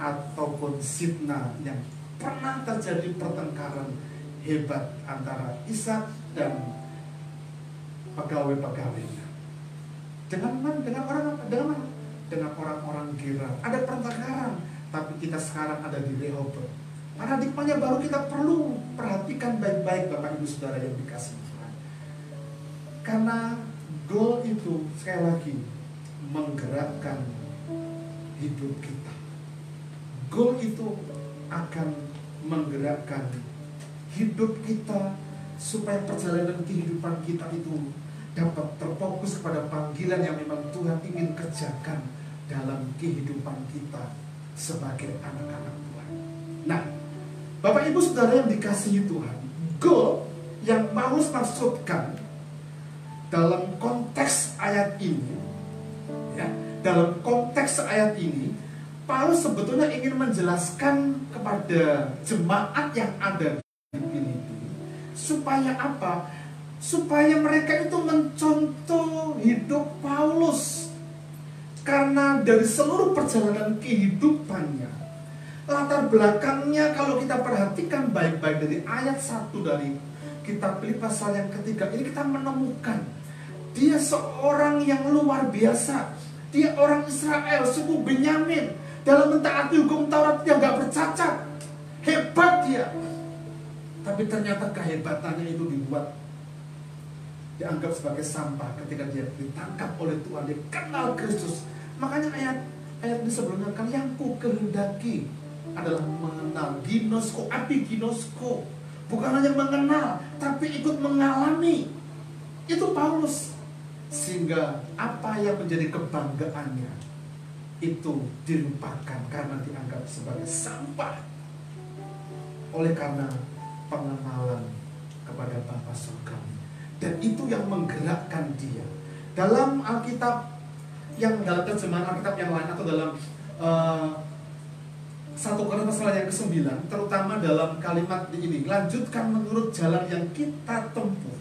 ataupun Sitna yang pernah terjadi pertengkaran hebat antara Ishak dan pegawai-pegawainya. Dengan orang-orang Gerar. Ada pertengkaran, tapi kita sekarang ada di Rehoboth. Paradigmanya baru, kita perlu perhatikan baik-baik Bapak Ibu Saudara yang dikasihi Tuhan. Karena goal itu sekali lagi menggerakkan hidup kita. Goal itu akan menggerakkan hidup kita supaya perjalanan kehidupan kita itu dapat terfokus kepada panggilan yang memang Tuhan ingin kerjakan dalam kehidupan kita sebagai anak-anak Tuhan. Nah, Bapak Ibu Saudara yang dikasihi Tuhan, goal yang Paulus maksudkan dalam konteks ayat ini, ya, dalam konteks ayat ini, Paulus sebetulnya ingin menjelaskan kepada jemaat yang ada di Filipi, supaya apa? Supaya mereka itu mencontoh hidup Paulus. Karena dari seluruh perjalanan kehidupannya, Latar belakangnya kalau kita perhatikan baik-baik dari ayat 1 dari kitab Filipi pasal yang ketiga ini, kita menemukan dia seorang yang luar biasa. Dia orang Israel, suku Benyamin, dalam mentaati hukum Taurat yang gak bercacat. Hebat dia. Tapi ternyata kehebatannya itu dianggap sebagai sampah ketika dia ditangkap oleh Tuhan. Dia kenal Kristus. Makanya ayat ini sebelumnya kan, yang ku kehendaki adalah mengenal, ginosko, epiginosko. Bukan hanya mengenal, tapi ikut mengalami. Itu Paulus. Sehingga apa yang menjadi kebanggaannya itu dilupakan karena dianggap sebagai sampah. Oleh karena pengenalan kepada Bapa Surgawi. Dan itu yang menggerakkan dia. Dalam Alkitab, yang dalam terjemahan Alkitab yang lain, atau dalam 1 Korintus pasal yang ke-9, terutama dalam kalimat ini, lanjutkan menurut jalan yang kita tempuh.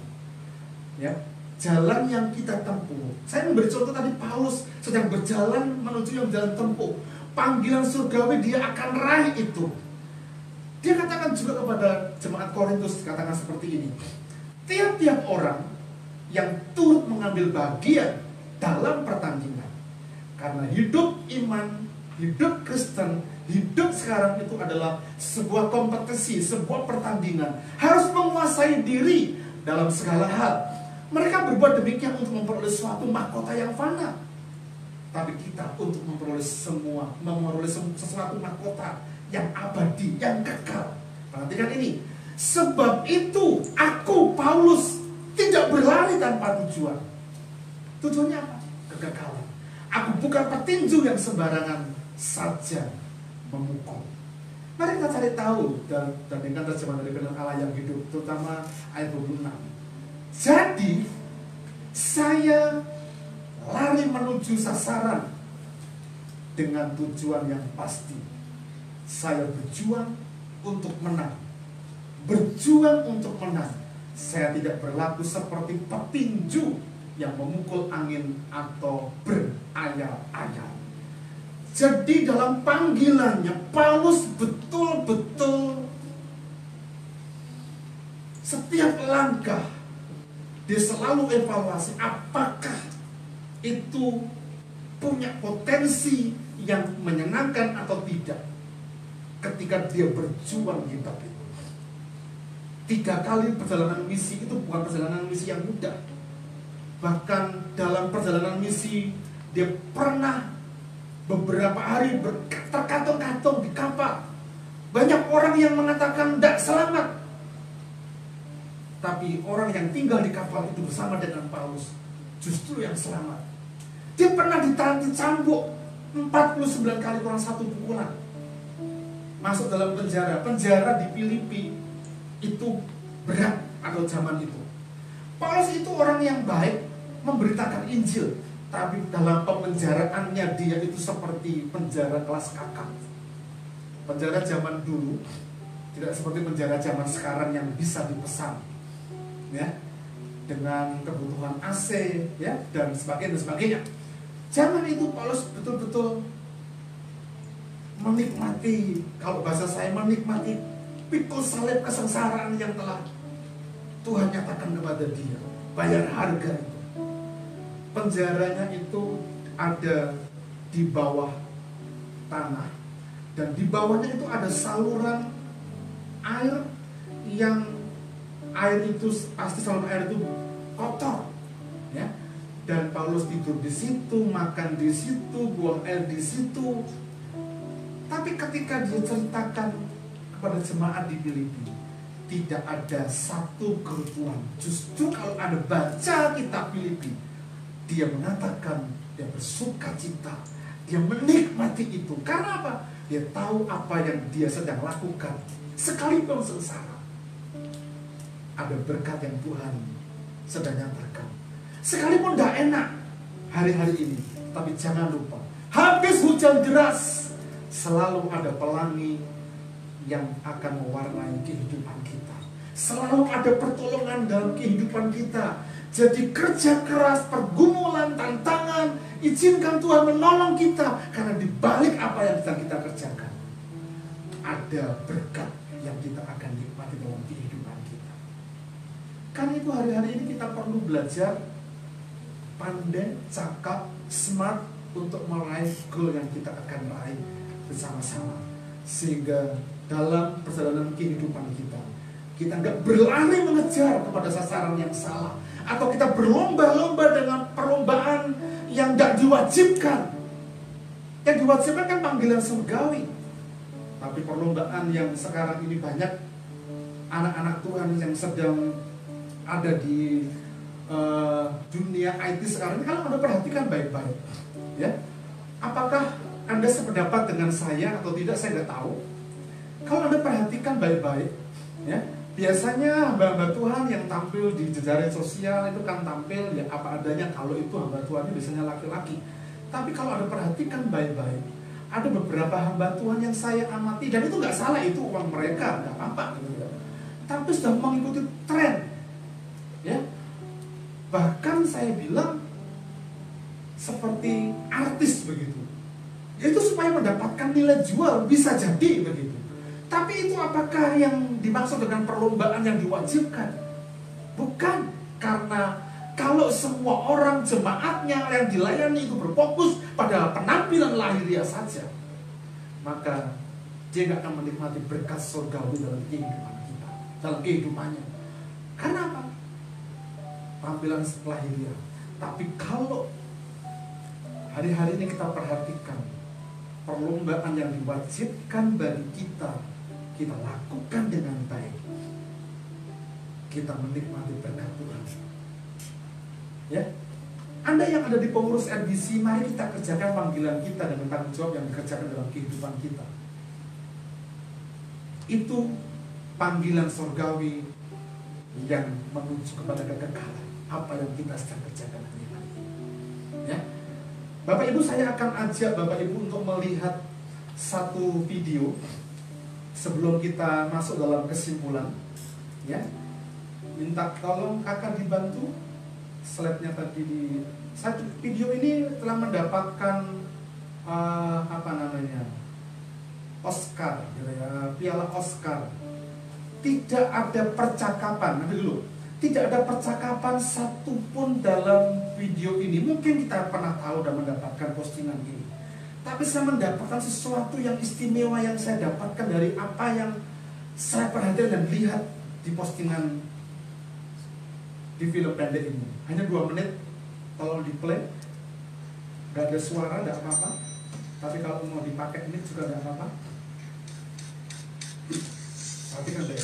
Ya, jalan yang kita tempuh. Saya memberi contoh tadi, Paulus sedang berjalan menuju yang jalan tempuh. Panggilan surgawi dia akan raih itu. Dia katakan juga kepada jemaat Korintus, katakan seperti ini. Tiap-tiap orang yang turut mengambil bagian dalam pertandingan. Karena hidup iman, hidup Kristen, hidup sekarang itu adalah sebuah kompetisi, sebuah pertandingan. Harus menguasai diri dalam segala hal. Mereka berbuat demikian untuk memperoleh suatu mahkota yang fana. Tapi kita untuk memperoleh sesuatu mahkota yang abadi, yang kekal. Perhatikan ini. Sebab itu aku, Paulus, tidak berlari tanpa tujuan. Tujuannya apa? Kekekalan. Aku bukan petinju yang sembarangan saja memukul. Mari kita cari tahu dan dengan terjemahan dari firman Allah yang hidup, terutama ayat 26. Jadi saya lari menuju sasaran dengan tujuan yang pasti. Saya berjuang untuk menang. Berjuang untuk menang. Saya tidak berlaku seperti petinju yang memukul angin atau berayal-ayal. Jadi dalam panggilannya, Paulus betul-betul setiap langkah dia selalu evaluasi apakah itu punya potensi yang menyenangkan atau tidak ketika dia berjuang di hidup itu. 3 kali perjalanan misi itu bukan perjalanan misi yang mudah. Bahkan dalam perjalanan misi dia pernah beberapa hari terkatung-katung di kapal. Banyak orang yang mengatakan tidak selamat. Tapi orang yang tinggal di kapal itu bersama dengan Paulus justru yang selamat. Dia pernah dicambuk 49 kali kurang 1 pukulan. Masuk dalam penjara. Penjara di Filipi itu berat atau zaman itu. Paulus itu orang yang baik, memberitakan Injil. Tapi dalam pemenjaraannya dia itu seperti penjara kelas kakap. Penjara zaman dulu tidak seperti penjara zaman sekarang yang bisa dipesan, ya, dengan kebutuhan AC, ya, dan sebagainya. Zaman itu Paulus betul-betul menikmati, kalau bahasa saya menikmati pikul salib kesengsaraan yang telah Tuhan nyatakan kepada dia. Bayar harga itu. Penjaranya itu ada di bawah tanah. Dan di bawahnya itu ada saluran air yang air itu pasti saluran air itu kotor, ya. Dan Paulus tidur di situ, makan di situ, buang air di situ. Tapi ketika dia ceritakan kepada jemaat di Filipi, tidak ada satu kerutuan. Justru kalau Anda baca kitab Filipi, dia mengatakan dia bersuka cita, dia menikmati itu. Karena apa? Dia tahu apa yang dia sedang lakukan. Sekalipun sengsara, ada berkat yang Tuhan sedang nyatakan. Sekalipun tidak enak hari-hari ini, tapi jangan lupa, habis hujan deras, selalu ada pelangi yang akan mewarnai kehidupan kita. Selalu ada pertolongan dalam kehidupan kita. Jadi kerja keras, pergumulan, tantangan, izinkan Tuhan menolong kita. Karena di balik apa yang sedang kita kerjakan, ada berkat yang kita akan nikmati dalam kehidupan kita. Karena itu hari-hari ini kita perlu belajar pandai, cakap, smart untuk meraih goal yang kita akan raih bersama-sama. Sehingga dalam perjalanan kehidupan kita nggak berlari mengejar kepada sasaran yang salah, atau kita berlomba-lomba dengan perlombaan yang nggak diwajibkan. Yang diwajibkan kan panggilan surgawi. Tapi perlombaan yang sekarang ini banyak anak-anak Tuhan yang sedang ada di dunia IT sekarang ini, kalau Anda perhatikan baik-baik, ya, apakah Anda sependapat dengan saya atau tidak, saya nggak tahu. Kalau Anda perhatikan baik-baik, ya, biasanya hamba-hamba Tuhan yang tampil di jejaring sosial itu kan tampil ya apa adanya. Kalau itu hamba Tuhannya biasanya laki-laki. Tapi kalau Anda perhatikan baik-baik, ada beberapa hamba Tuhan yang saya amati, dan itu nggak salah, itu uang mereka, nggak apa-apa gitu. Tapi sudah mengikuti tren, ya. Bahkan saya bilang seperti artis begitu. Itu supaya mendapatkan nilai jual, bisa jadi begitu. Tapi itu apakah yang dimaksud dengan perlombaan yang diwajibkan? Bukan, karena kalau semua orang jemaatnya yang dilayani itu berfokus pada penampilan lahiriah saja, maka dia nggak akan menikmati berkat surgawi dalam kehidupan kita, dalam kehidupannya. Karena apa? Tampilan lahiriah. Tapi kalau hari-hari ini kita perhatikan perlombaan yang diwajibkan bagi kita lakukan dengan baik, kita menikmati berkat Tuhan. Ya, Anda yang ada di pengurus RBC, mari kita kerjakan panggilan kita dengan tanggung jawab yang dikerjakan dalam kehidupan kita. Itu panggilan surgawi yang menuju kepada kekekalan. Apa yang kita sedang kerjakan hari ini, ya. Bapak Ibu, saya akan ajak Bapak Ibu untuk melihat satu video sebelum kita masuk dalam kesimpulan, ya. Minta tolong kakak dibantu slide-nya tadi di satu video ini telah mendapatkan Oscar, gitu ya, piala Oscar. Tidak ada percakapan, nanti dulu. Tidak ada percakapan satupun dalam video ini. Mungkin kita pernah tahu dan mendapatkan postingan ini, tapi saya mendapatkan sesuatu yang istimewa yang saya dapatkan dari apa yang saya perhatikan dan lihat di postingan di film pendek ini. Hanya 2 menit, tolong di play. Gak ada suara, gak apa-apa. Tapi kalau mau dipakai ini juga gak apa-apa. Perhatikan deh.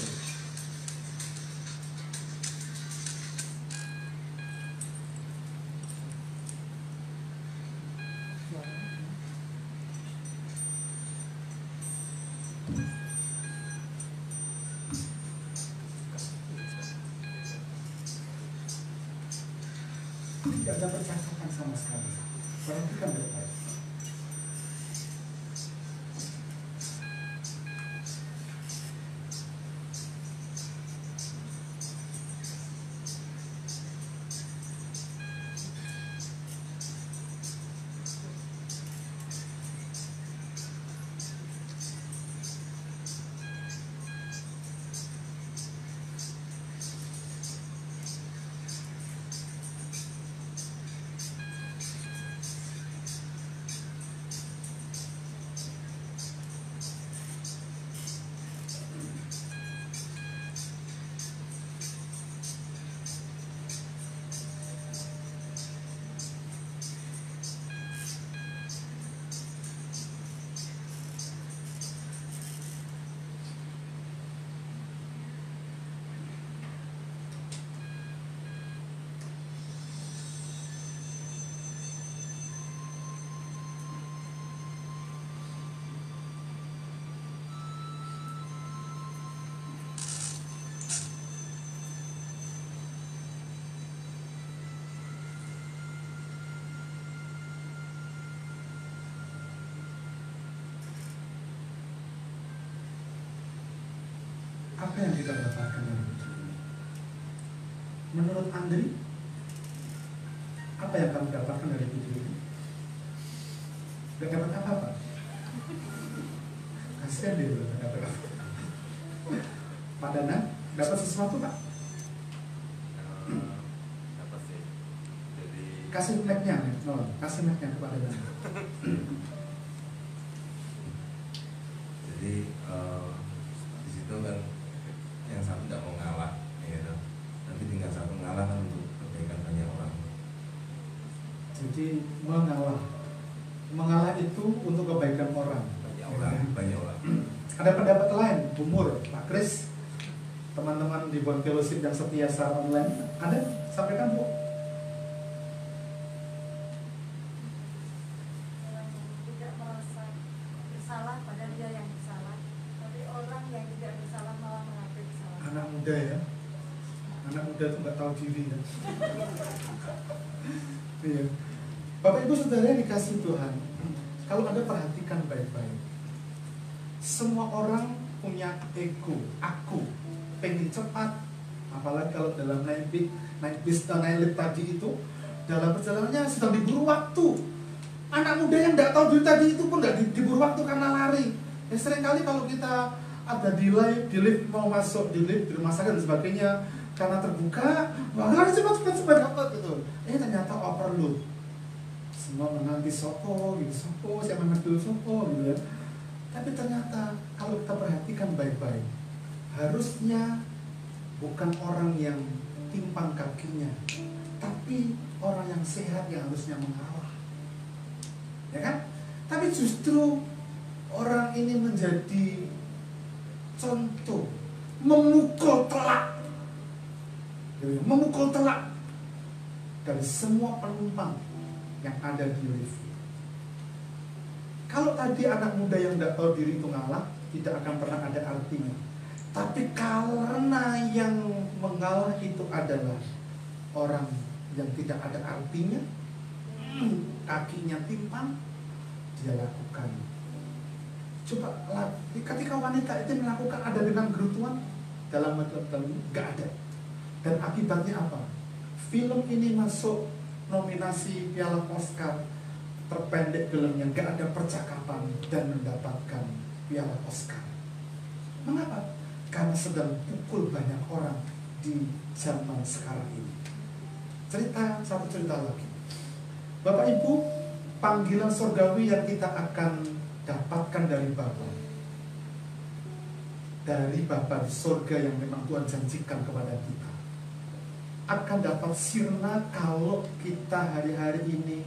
Tidak ada percakapan sama sekali. Perhatikan baik-baik. Apa yang kita dapatkan dari video ini? Menurut Andri, apa yang kamu dapatkan dari video ini? Gak dapat apa-apa. Kasihan dia loh, dapat. Pak Dana, dapat sesuatu Pak? Dapat sih. Jadi Kasih mic-nya, kasih mic-nya kepada Dana. Jadi di situ kan yang satu tidak mau ngalah, gitu. Tapi tinggal satu ngalah kan untuk kebaikan banyak orang. Jadi mengalah itu untuk kebaikan orang. Banyak orang. Ada pendapat lain, umur, Pak Kris, teman-teman di Bond Fellowship yang setia secara online, ada? Sampaikan Bu. Tidak merasa bersalah padahal dia yang bersalah, tapi orang yang tidak bersalah malah mengakui kesalahan. Anak muda ya, anak muda tuh nggak tahu diri ya. Iya. Bapak Ibu Saudara yang dikasih Tuhan, kalau Anda perhatikan baik-baik, semua orang punya ego, aku pengen cepat, apalagi kalau dalam naik bis tadi itu, dalam perjalanannya sedang diburu waktu. Anak muda yang nggak tahu diri tadi itu pun nggak diburu waktu karena lari. Ya seringkali kalau kita ada di lift mau masuk di lift di rumah sakit dan sebagainya, karena terbuka, wah lari cepat gitu. Ternyata overload. Semua menanti sopo siapa menanti sopo gitu ya. Tapi ternyata kalau kita perhatikan baik-baik, harusnya bukan orang yang timpang kakinya, tapi orang yang sehat yang harusnya mengalah, ya kan? Tapi justru orang ini menjadi contoh memukul telak dari semua penumpang yang ada di lift. Kalau tadi anak muda yang tidak tahu diri itu ngalah, tidak akan pernah ada artinya. Tapi karena yang mengalah itu adalah orang yang tidak ada artinya, kakinya timpang, dia lakukan. Coba ketika wanita itu melakukan ada dengan gerutuan dalam materi nggak ada. Dan akibatnya apa? Film ini masuk nominasi Piala Oscar terpendek filmnya, nggak ada percakapan dan mendapatkan Piala Oscar. Mengapa? Karena sedang pukul banyak orang di zaman sekarang ini. Satu cerita lagi. Bapak Ibu, panggilan surgawi yang kita akan dapatkan dari Bapa di surga yang memang Tuhan janjikan kepada kita, akan dapat sirna kalau kita hari-hari ini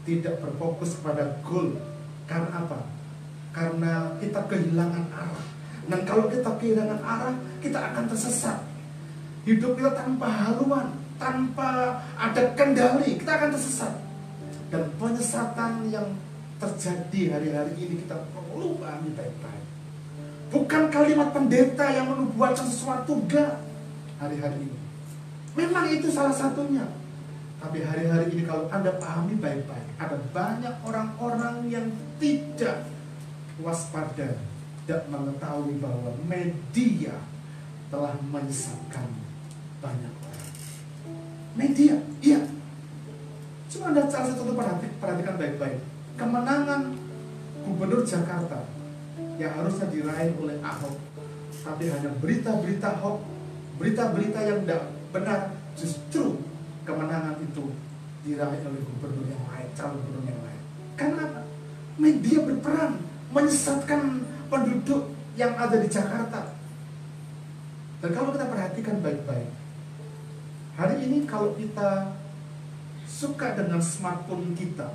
tidak berfokus kepada goal. Karena apa? Karena kita kehilangan arah. Dan kalau kita kehilangan arah, kita akan tersesat. Hidup kita tanpa haluan, tanpa ada kendali, kita akan tersesat. Dan penyesatan yang terjadi hari-hari ini kita perlu pahami baik-baik. Bukan kalimat pendeta yang menubuatkan sesuatu, enggak. Hari-hari ini memang itu salah satunya. Tapi hari-hari ini kalau Anda pahami baik-baik, ada banyak orang-orang yang tidak waspada, tidak mengetahui bahwa media telah menyesatkan banyak orang. Media, iya. Cuma Anda salah satu perhatikan baik-baik. Kemenangan Gubernur Jakarta yang harusnya diraih oleh Ahok, tapi hanya berita-berita hoax, berita-berita yang tidak benar, justru kemenangan itu diraih oleh gubernur yang lain, calon gubernur yang lain. Karena media berperan menyesatkan penduduk yang ada di Jakarta. Dan kalau kita perhatikan baik-baik, hari ini kalau kita suka dengan smartphone kita,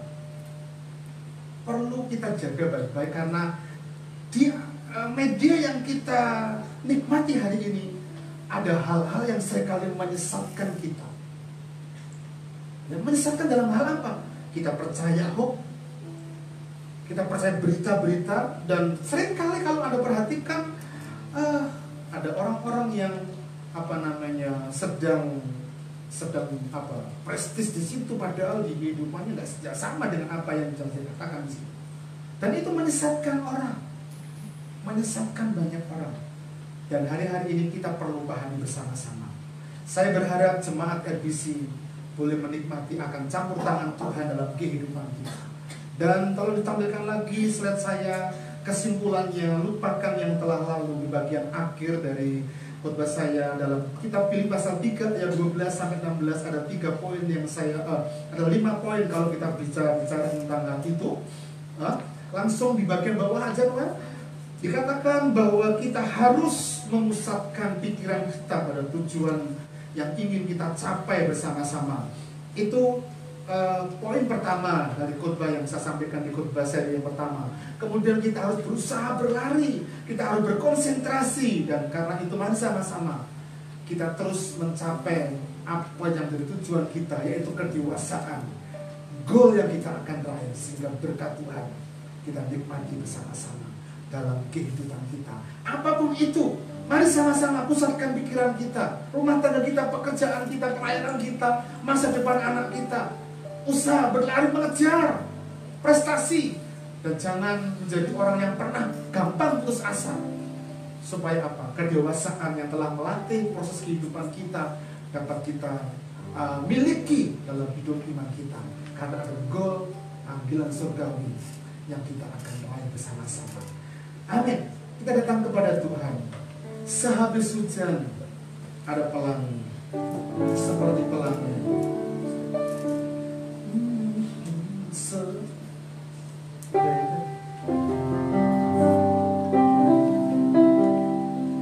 perlu kita jaga baik-baik karena di media yang kita nikmati hari ini ada hal-hal yang seringkali menyesatkan kita. Dan menyesatkan dalam hal apa? Kita percaya hoax, kita percaya berita-berita, dan seringkali kalau Anda perhatikan ada orang-orang yang sedang prestis di situ, padahal di kehidupannya nggak sama dengan apa yang saya katakan di sini. Dan itu menyesatkan orang, menyesatkan banyak orang. Dan hari-hari ini kita perlu pahami bersama-sama. Saya berharap jemaat RBC boleh menikmati akan campur tangan Tuhan dalam kehidupan kita. Dan tolong ditampilkan lagi slide saya. kesimpulannya, lupakan yang telah lalu. Di bagian akhir dari khotbah saya dalam kitab Filipi pasal 3 ayat 12 sampai 16 ada 3 poin yang ada 5 poin kalau kita bicara tentang hal itu. Langsung di bagian bawah aja kan, dikatakan bahwa kita harus memusatkan pikiran kita pada tujuan yang ingin kita capai bersama-sama. Itu poin pertama dari khotbah yang saya sampaikan di khotbah seri yang pertama. Kemudian kita harus berusaha berlari, kita harus berkonsentrasi, dan karena itu mari sama-sama kita terus mencapai apa yang menjadi tujuan kita, yaitu kedewasaan, goal yang kita akan raih, sehingga berkat Tuhan kita nikmati bersama-sama dalam kehidupan kita. Apapun itu, mari sama-sama pusatkan pikiran kita, rumah tangga kita, pekerjaan kita, pelayanan kita, masa depan anak kita. Usaha berlari mengejar prestasi, dan jangan menjadi orang yang pernah gampang putus asa. Supaya apa? Kedewasaan yang telah melatih proses kehidupan kita dapat kita miliki dalam hidup iman kita, karena ada goal panggilan surgawi yang kita akan raih bersama-sama. Amin. Kita datang kepada Tuhan. Sehabis hujan ada pelangi, seperti pelangi.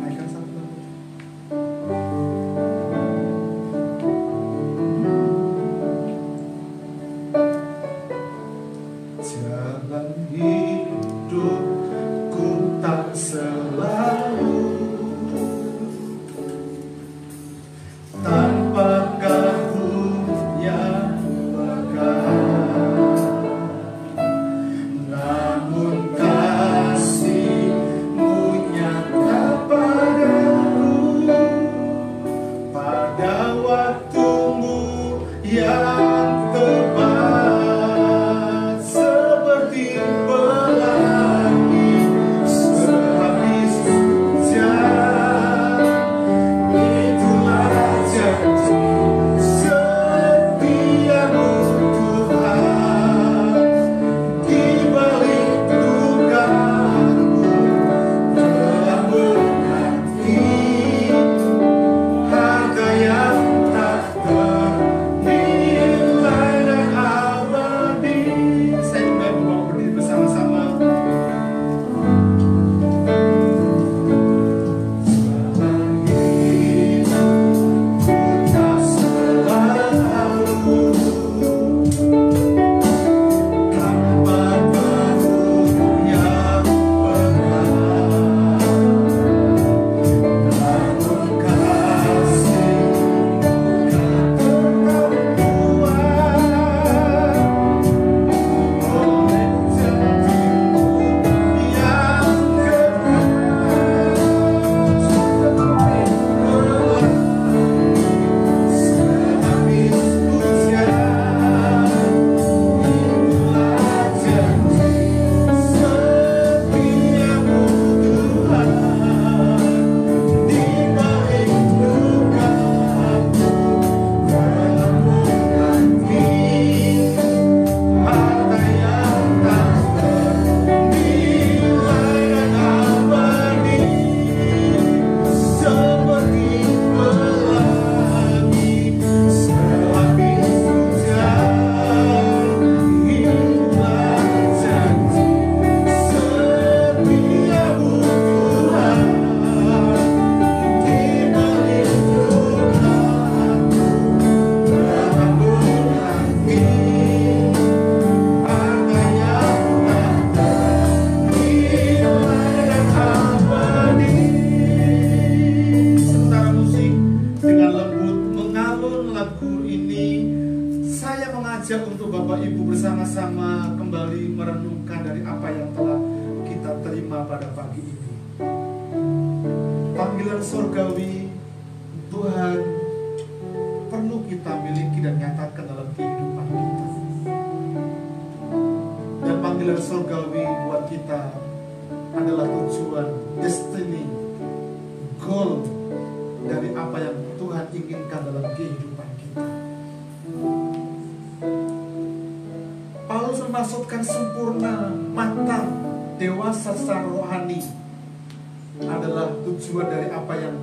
Naikkan satu lagu. Jalan hidupku tak selalu tanpa Kau yang pegang, namun kasih-Mu nyata padaku pada waktu-Mu yang tepat, seperti pelangi sehabis hujan. Itulah janji setiamu Tuhan, di balik dugaanku telah berarti harta yang tak ternilai dan abadi. Saya juga mau berdiri bersama-sama. Jalan hidupku tak selalu tanpa Kau yang pegang, namun kasih-Mu kan tetap kuat oleh janji-Mu yang kekal, seperti pelangi sehabis hujan. Itulah janji setiamu Tuhan, di balik dugaanku telah berarti harta yang tak ternilai dan abadi, seperti pelangi sehabis hujan. Itulah janji setiamu Tuhan, di balik dugaanku telah berarti harta yang tak ternilai dan abadi. Sementara musik dengan lembut mengalun lagu ini, saya mengajak untuk Bapak Ibu bersama-sama kembali merenungkan dari apa yang telah kita terima pada pagi ini. Panggilan surgawi Tuhan perlu kita miliki dan nyatakan dalam kehidupan kita. Dan panggilan surgawi buat kita adalah tujuan, destiny, goal dari apa yang Tuhan inginkan dalam kehidupan kita. Paulus memaksudkan sempurna, matang, dewasa secara rohani adalah tujuan dari apa yang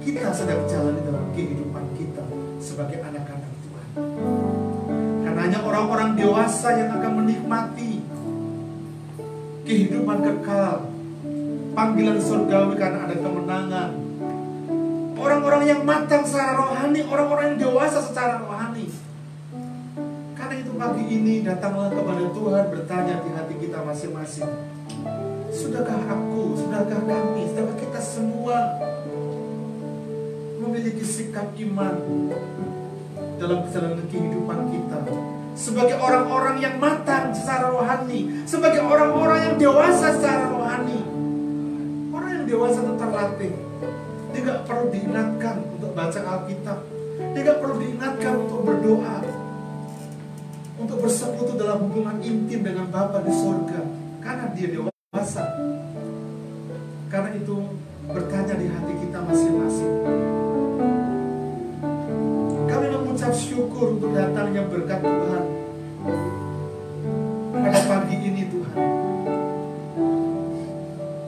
kita sedang jalani dalam kehidupan kita sebagai anak-anak Tuhan. Karena hanya orang-orang dewasa yang akan menikmati kehidupan kekal, panggilan surgawi karena ada kemenangan. Orang-orang yang matang secara rohani, orang-orang yang dewasa secara rohani. Karena itu pagi ini datanglah kepada Tuhan, bertanya di hati kita masing-masing. Sudahkah aku, sudahkah kami, sudahkah kita semua memiliki sikap iman dalam perjalanan kehidupan kita sebagai orang-orang yang matang secara rohani, sebagai orang-orang yang dewasa secara rohani. Orang yang dewasa itu terlatih. Dia gak perlu diingatkan untuk baca Alkitab. Dia gak perlu diingatkan untuk berdoa, untuk bersekutu dalam hubungan intim dengan Bapa di surga. Karena dia dewasa. Karena itu bertanya di hati kita masing-masing. Kami mengucap syukur untuk datangnya berkat Tuhan pada pagi ini Tuhan.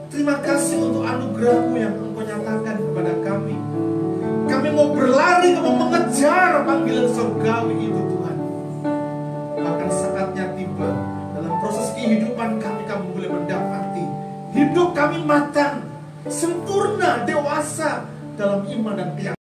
Terima kasih untuk anugerah-Mu yang Engkau nyatakan kepada kami. Kami mau berlari, mau mengejar panggilan surgawi itu Tuhan. Bahkan saatnya tiba dalam proses kehidupan kami boleh mendapati hidup kami matang, sempurna, dewasa dalam iman dan keyakinan.